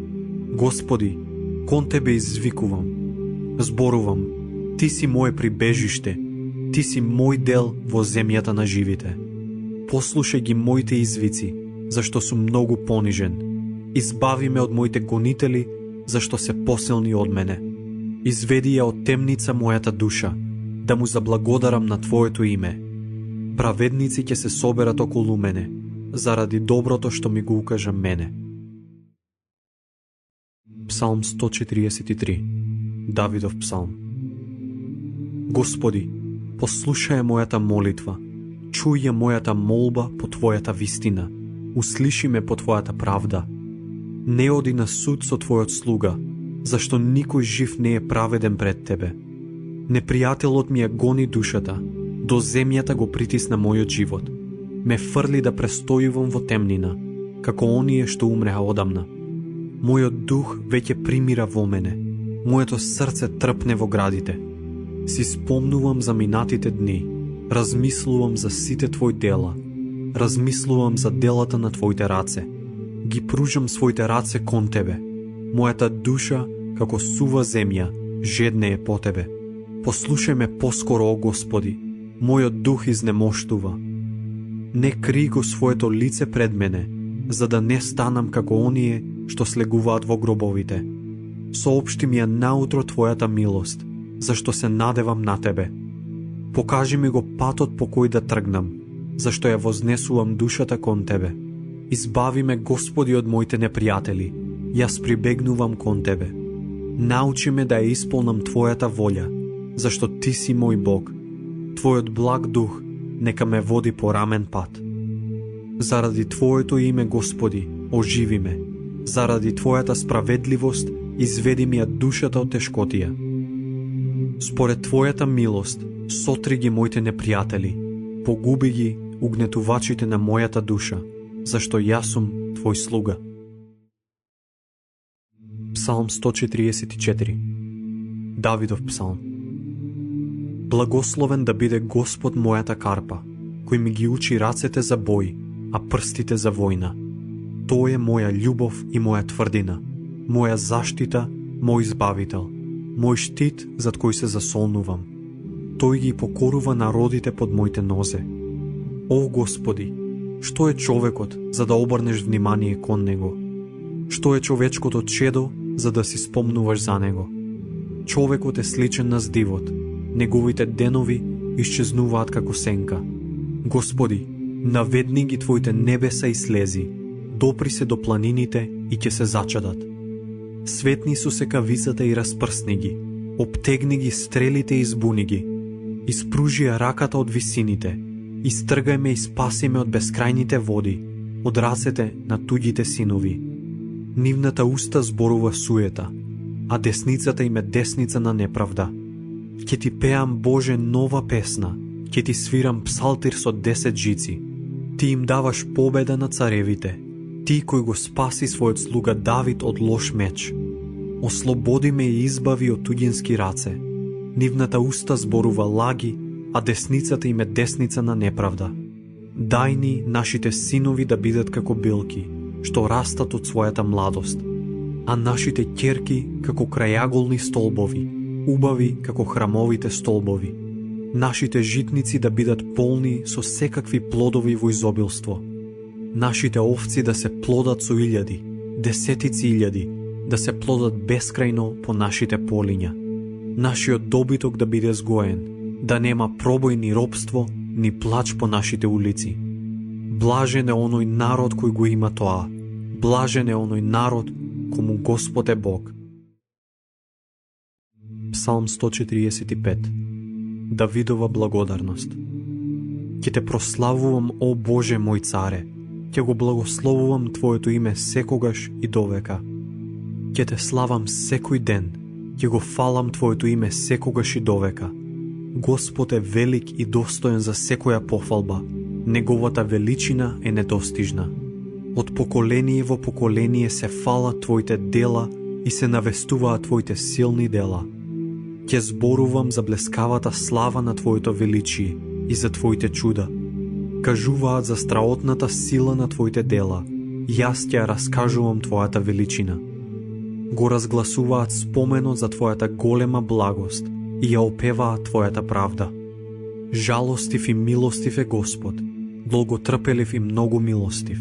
Господи, кон Тебе извикувам. Зборувам, Ти си моје прибежиште. Ти си мој дел во земјата на живите. Послушај ги моите извици, зашто сум многу понижен. Избави ме од моите гонители, зашто се посилни од мене. Изведи ја од темница мојата душа, да му заблагодарам на Твоето име. Праведници ќе се соберат околу мене, заради доброто што ми го укажа мене. Псалм 143. Давидов псалм. Господи, послушај мојата молитва, чуј ја мојата молба по Твојата вистина, услиши ме по Твојата правда. Не оди на суд со Твојот слуга, зашто никој жив не е праведен пред Тебе. Непријателот ми ја гони душата, до земјата го притисна мојот живот. Ме фрли да престојувам во темнина, како оние што умреа одамна. Мојот дух веќе примира во мене, моето срце трпне во градите. Си спомнувам за минатите дни, размислувам за сите Твои дела, размислувам за делата на Твоите раце. Ги пружам своите раце кон Тебе. Мојата душа, како сува земја, жедне е по Тебе. Послушај ме поскоро, о Господи, мојот дух изнемоштува. Не кри го своето лице пред мене, за да не станам како оние што слегуваат во гробовите. Соопшти ми ја наутро Твојата милост, зашто се надевам на Тебе. Покажи ми го патот по кој да тргнам, зашто ја вознесувам душата кон Тебе. Избави ме, Господи, од моите непријатели, јас прибегнувам кон Тебе. Научи ме да ја исполнам Твојата волја, зашто Ти си мој Бог. Твојот благ дух нека ме води по рамен пат. Заради Твоето име, Господи, оживи ме. Заради Твојата справедливост, изведи ми ја душата од тешкотија. Според Твојата милост, сотри ги моите непријатели, погуби ги угнетувачите на мојата душа, зашто јас сум Твој слуга. Псалм 144. Давидов псалм. Благословен да биде Господ мојата карпа, кој ми ги учи рацете за бој, а прстите за војна. Тој е моја љубов и моја тврдина, моја заштита, мој избавител, мој штит зад кој се засолнувам. Тој ги покорува народите под моите нозе. О Господи, што е човекот за да обрнеш внимание кон него? Што е човечкото чедо за да си спомнуваш за него? Човекот е сличен на здивот, неговите денови исчезнуваат како сенка. Господи, наведни ги Твоите небеса и слези, допри се до планините и ќе се зачадат. Светни су секавицата и распрсни ги, обтегни ги стрелите и збуни ги, испружи ја раката од висините, истргај ме и спаси ме од бескрајните води, од рацете на туѓите синови. Нивната уста зборува суета, а десницата им е десница на неправда. Ќе Ти пеам, Боже, нова песна, ќе Ти свирам псалтир со 10 жици. Ти им даваш победа на царевите, Ти кој го спаси својот слуга Давид од лош меч. Ослободи ме и избави од туѓински раце. Нивната уста зборува лаги, а десницата им е десница на неправда. Дај ни нашите синови да бидат како билки, што растат од својата младост, а нашите ќерки како крајаголни столбови, убави како храмовите столбови. Нашите житници да бидат полни со секакви плодови во изобилство. Нашите овци да се плодат со илјади, десетици илјади, да се плодат бескрајно по нашите полиња. Нашиот добиток да биде згоен, да нема пробој ни робство, ни плач по нашите улици. Блажен е оној народ кој го има тоа. Блажен е оној народ кому Господ е Бог. Псалм 145. Давидова благодарност. Ќе те прославувам, о Боже мој царе, ќе го благословувам Твоето име секогаш и довека. Ќе те славам секој ден, ќе го фалам Твоето име секогаш и довека. Господ е велик и достоен за секоја пофалба, неговата величина е недостижна. Од поколение во поколение се фалат Твоите дела и се навестуваат Твоите силни дела. Ќе зборувам за блескавата слава на Твоето величие и за Твоите чуда. Кажуваат за страотната сила на Твоите дела, јас ќе раскажувам Твојата величина. Го разгласуваат споменот за Твојата голема благост и ја опеваат Твојата правда. Жалостив и милостив е Господ, долготрпелив и многу милостив.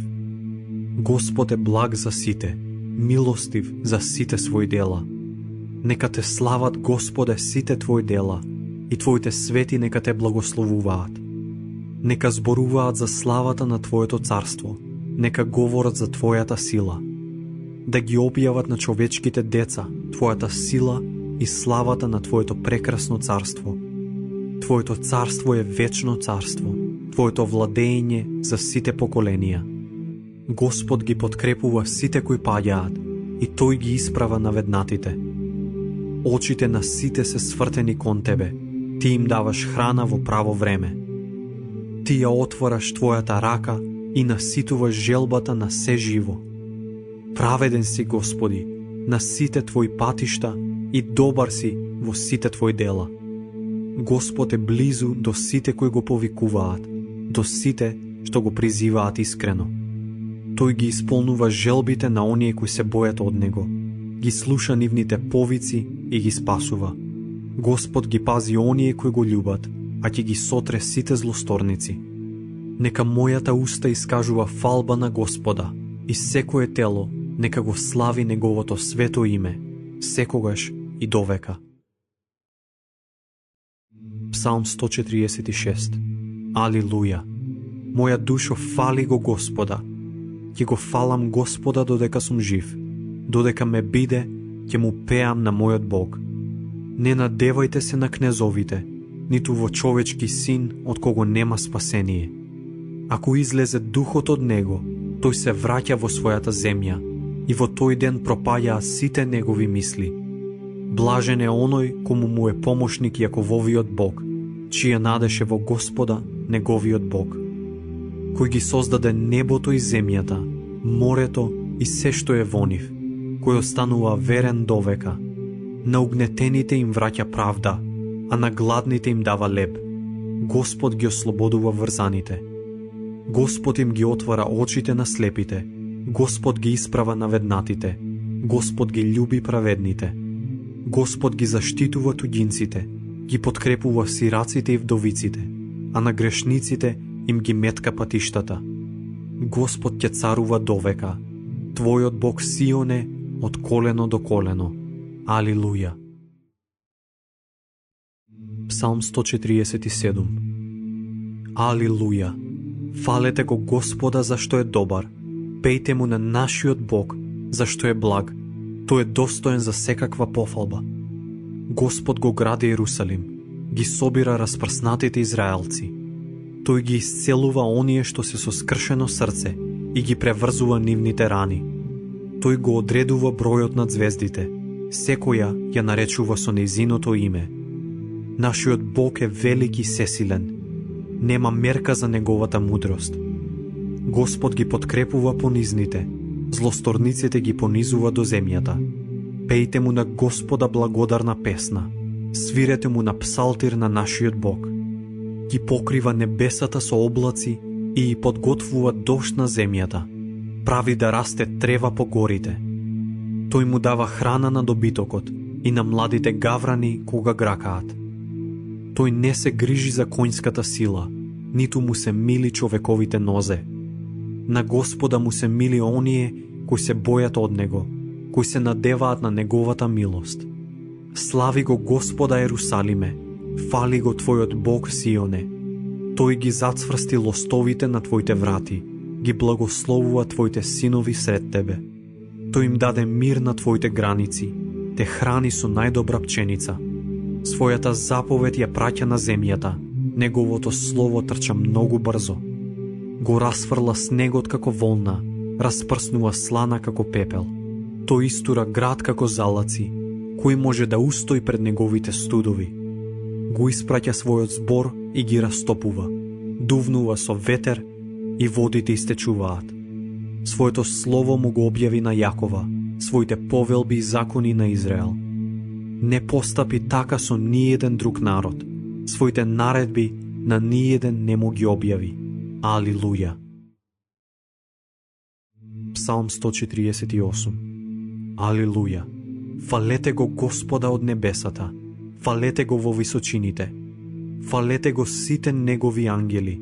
Господ е благ за сите, милостив за сите своји дела. Нека те слават, Господе, сите Твои дела и Твоите свети нека те благословуваат. Нека зборуваат за славата на Твоето царство, нека говорат за Твојата сила. Да ги објават на човечките деца Твојата сила и славата на Твоето прекрасно царство. Твоето царство е вечно царство, Твоето владење за сите поколенија. Господ ги подкрепува сите кои паѓаат и Тој ги исправа наведнатите. Очите на сите се свртени кон Тебе, Ти им даваш храна во право време. Ти ја отвораш Твојата рака и наситуваш желбата на се живо. Праведен си, Господи, на сите Твои патишта и добар си во сите Твои дела. Господ е близу до сите кои го повикуваат, до сите што го призиваат искрено. Тој ги исполнува желбите на оние кои се бојат од Него, ги слуша нивните повици и ги спасува. Господ ги пази оние кои го љубат, а ќе ги сотре сите злосторници. Нека мојата уста искажува фалба на Господа и секое тело нека го слави Неговото свето име, секогаш и довека. Псалм 146. Алилуја! Моја душо фали го Господа. Ќе го фалам Господа додека сум жив. Додека ме биде, ќе му пеам на мојот Бог. Не надевајте се на кнезовите, ниту во човечки син од кого нема спасение. Ако излезе духот од него, тој се враќа во својата земја и во тој ден пропаѓаа сите негови мисли. Блажен е оној кому му е помошник Јакововиот Бог, чија надеше во Господа, неговиот Бог, кој ги создаде небото и земјата, морето и се што е во нив, кој останува верен довека. На угнетените им враќа правда, а на гладните им дава леб. Господ ги ослободува врзаните. Господ им ги отвара очите на слепите. Господ ги исправа наведнатите. Господ ги љуби праведните. Господ ги заштитува туѓинците, ги подкрепува сираците и вдовиците, а на грешниците им ги метка патиштата. Господ ќе царува довека. Твојот Бог Сионе од колено до колено. Алилуја. Псалм 147. Алилуја. Фалете го Господа зашто е добар. Пејте му на нашиот Бог зашто е благ. Тој е достоен за секаква пофалба. Господ го гради Ерусалим, ги собира распрснатите израелци. Тој ги исцелува оние што се со скршено срце и ги преврзува нивните рани. Тој го одредува бројот на звездите, секоја ја наречува со нејзиното име. Нашиот Бог е велик и сесилен, нема мерка за неговата мудрост. Господ ги подкрепува понизните, злосторниците ги понизува до земјата. Пејте му на Господа благодарна песна, свирете му на псалтир на нашиот Бог. Ги покрива небесата со облаци и подготвува дожд на земјата. Прави да расте трева по горите. Тој му дава храна на добитокот и на младите гаврани кога гракаат. Тој не се грижи за конјската сила, ниту му се мили човековите нозе. На Господа му се мили оние кои се бојат од него, кои се надеваат на неговата милост. Слави го Господа Ерусалиме, фали го твојот Бог Сионе. Тој ги зацврсти лостовите на твоите врати, ги благословува твоите синови сред тебе. Тој им даде мир на твоите граници, те храни со најдобра пченица. Својата заповед ја праќа на земјата, неговото слово трча многу брзо. Го расфрла снегот како волна, распрснува слана како пепел. Тој истура град како залаци, кој може да устои пред неговите студови. Го испраќа својот збор и ги растопува, дувнува со ветер и водите истечуваат. Своето слово му го објави на Јакова, своите повелби и закони на Израел. Не постапи така со ниеден друг народ, своите наредби на ниеден не му ги објави. Алилуја. Псалм 148. Алилуја. Фалете го Господа од небесата, фалете го во височините, фалете го сите негови ангели,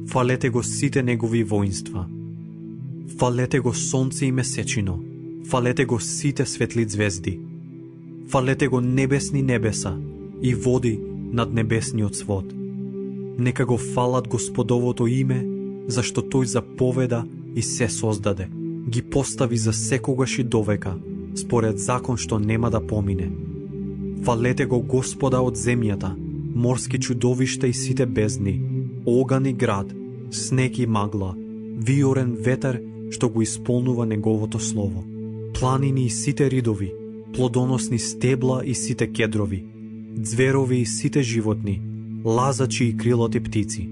фалете го сите негови воинства. Фалете го сонце и месечино, фалете го сите светли звезди. Фалете го небесни небеса и води над небесниот свод. Нека го фалат Господовото име, зашто тој заповеда и се создаде. Ги постави за секогаш и довека, според закон што нема да помине. Фалете го Господа од земјата, морски чудовишта и сите бездни, оган и град, снег и магла, виорен ветер што го исполнува неговото слово. Планини и сите ридови, плодоносни стебла и сите кедрови, ѕверови и сите животни, лазачи и крилати птици,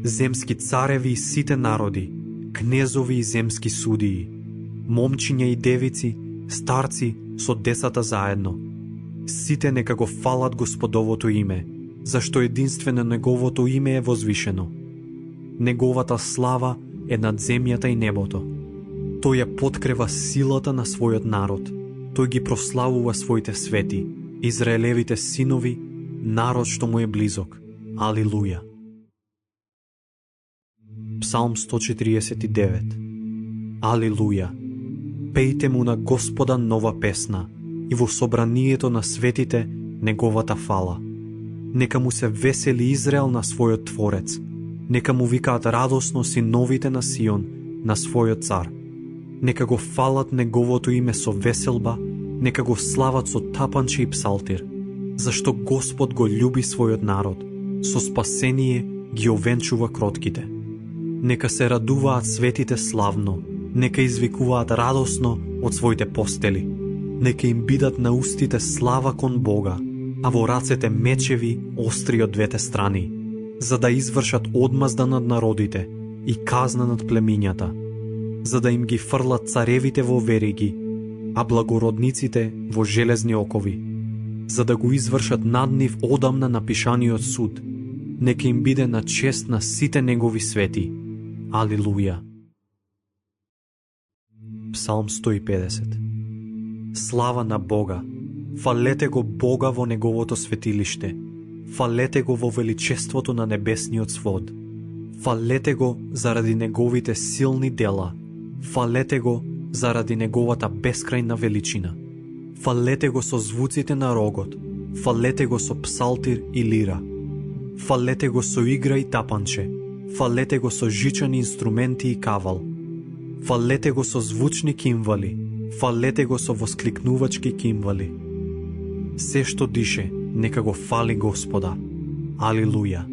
земски цареви и сите народи, кнезови и земски судии, момчиња и девици, старци со децата заедно. Сите нека го фалат Господовото име, зашто единствено неговото име е возвишено. Неговата слава е над земјата и небото. Тој ја подкрива силата на својот народ. Тој ги прославува своите свети, Израелевите синови, народ што му е близок. Алилуја. Псалм 149. Алилуја. Пејте му на Господа нова песна и во собранието на светите неговата фала. Нека му се весели Израел на својот Творец. Нека му викаат радосно синовите на Сион на својот цар. Нека го фалат неговото име со веселба, нека го слават со тапанче и псалтир, зашто Господ го љуби својот народ, со спасение ги овенчува кротките. Нека се радуваат светите славно, нека извикуваат радосно од своите постели. Нека им бидат на устите слава кон Бога, а во рацете мечеви остри од двете страни, за да извршат одмазда над народите и казна над племињата, за да им ги фрлат царевите во вериги, а благородниците во железни окови, за да го извршат над нив одамна напишаниот суд. Нека им биде на чест на сите негови свети. Алилуја. Псалм 150. Слава на Бога! Фалете го Бога во неговото светилиште. Фалете го во величеството на небесниот свод. Фалете го заради неговите силни дела. Фалете го заради неговата бескрајна величина. Фалете го со звуците на рогот. Фалете го со псалтир и лира. Фалете го со игра и тапанче. Фалете го со жичани инструменти и кавал. Фалете го со звучни кимвали. Фалете го со воскликнувачки кимвали. Се што дише, нека го фали Господа. Алилуја.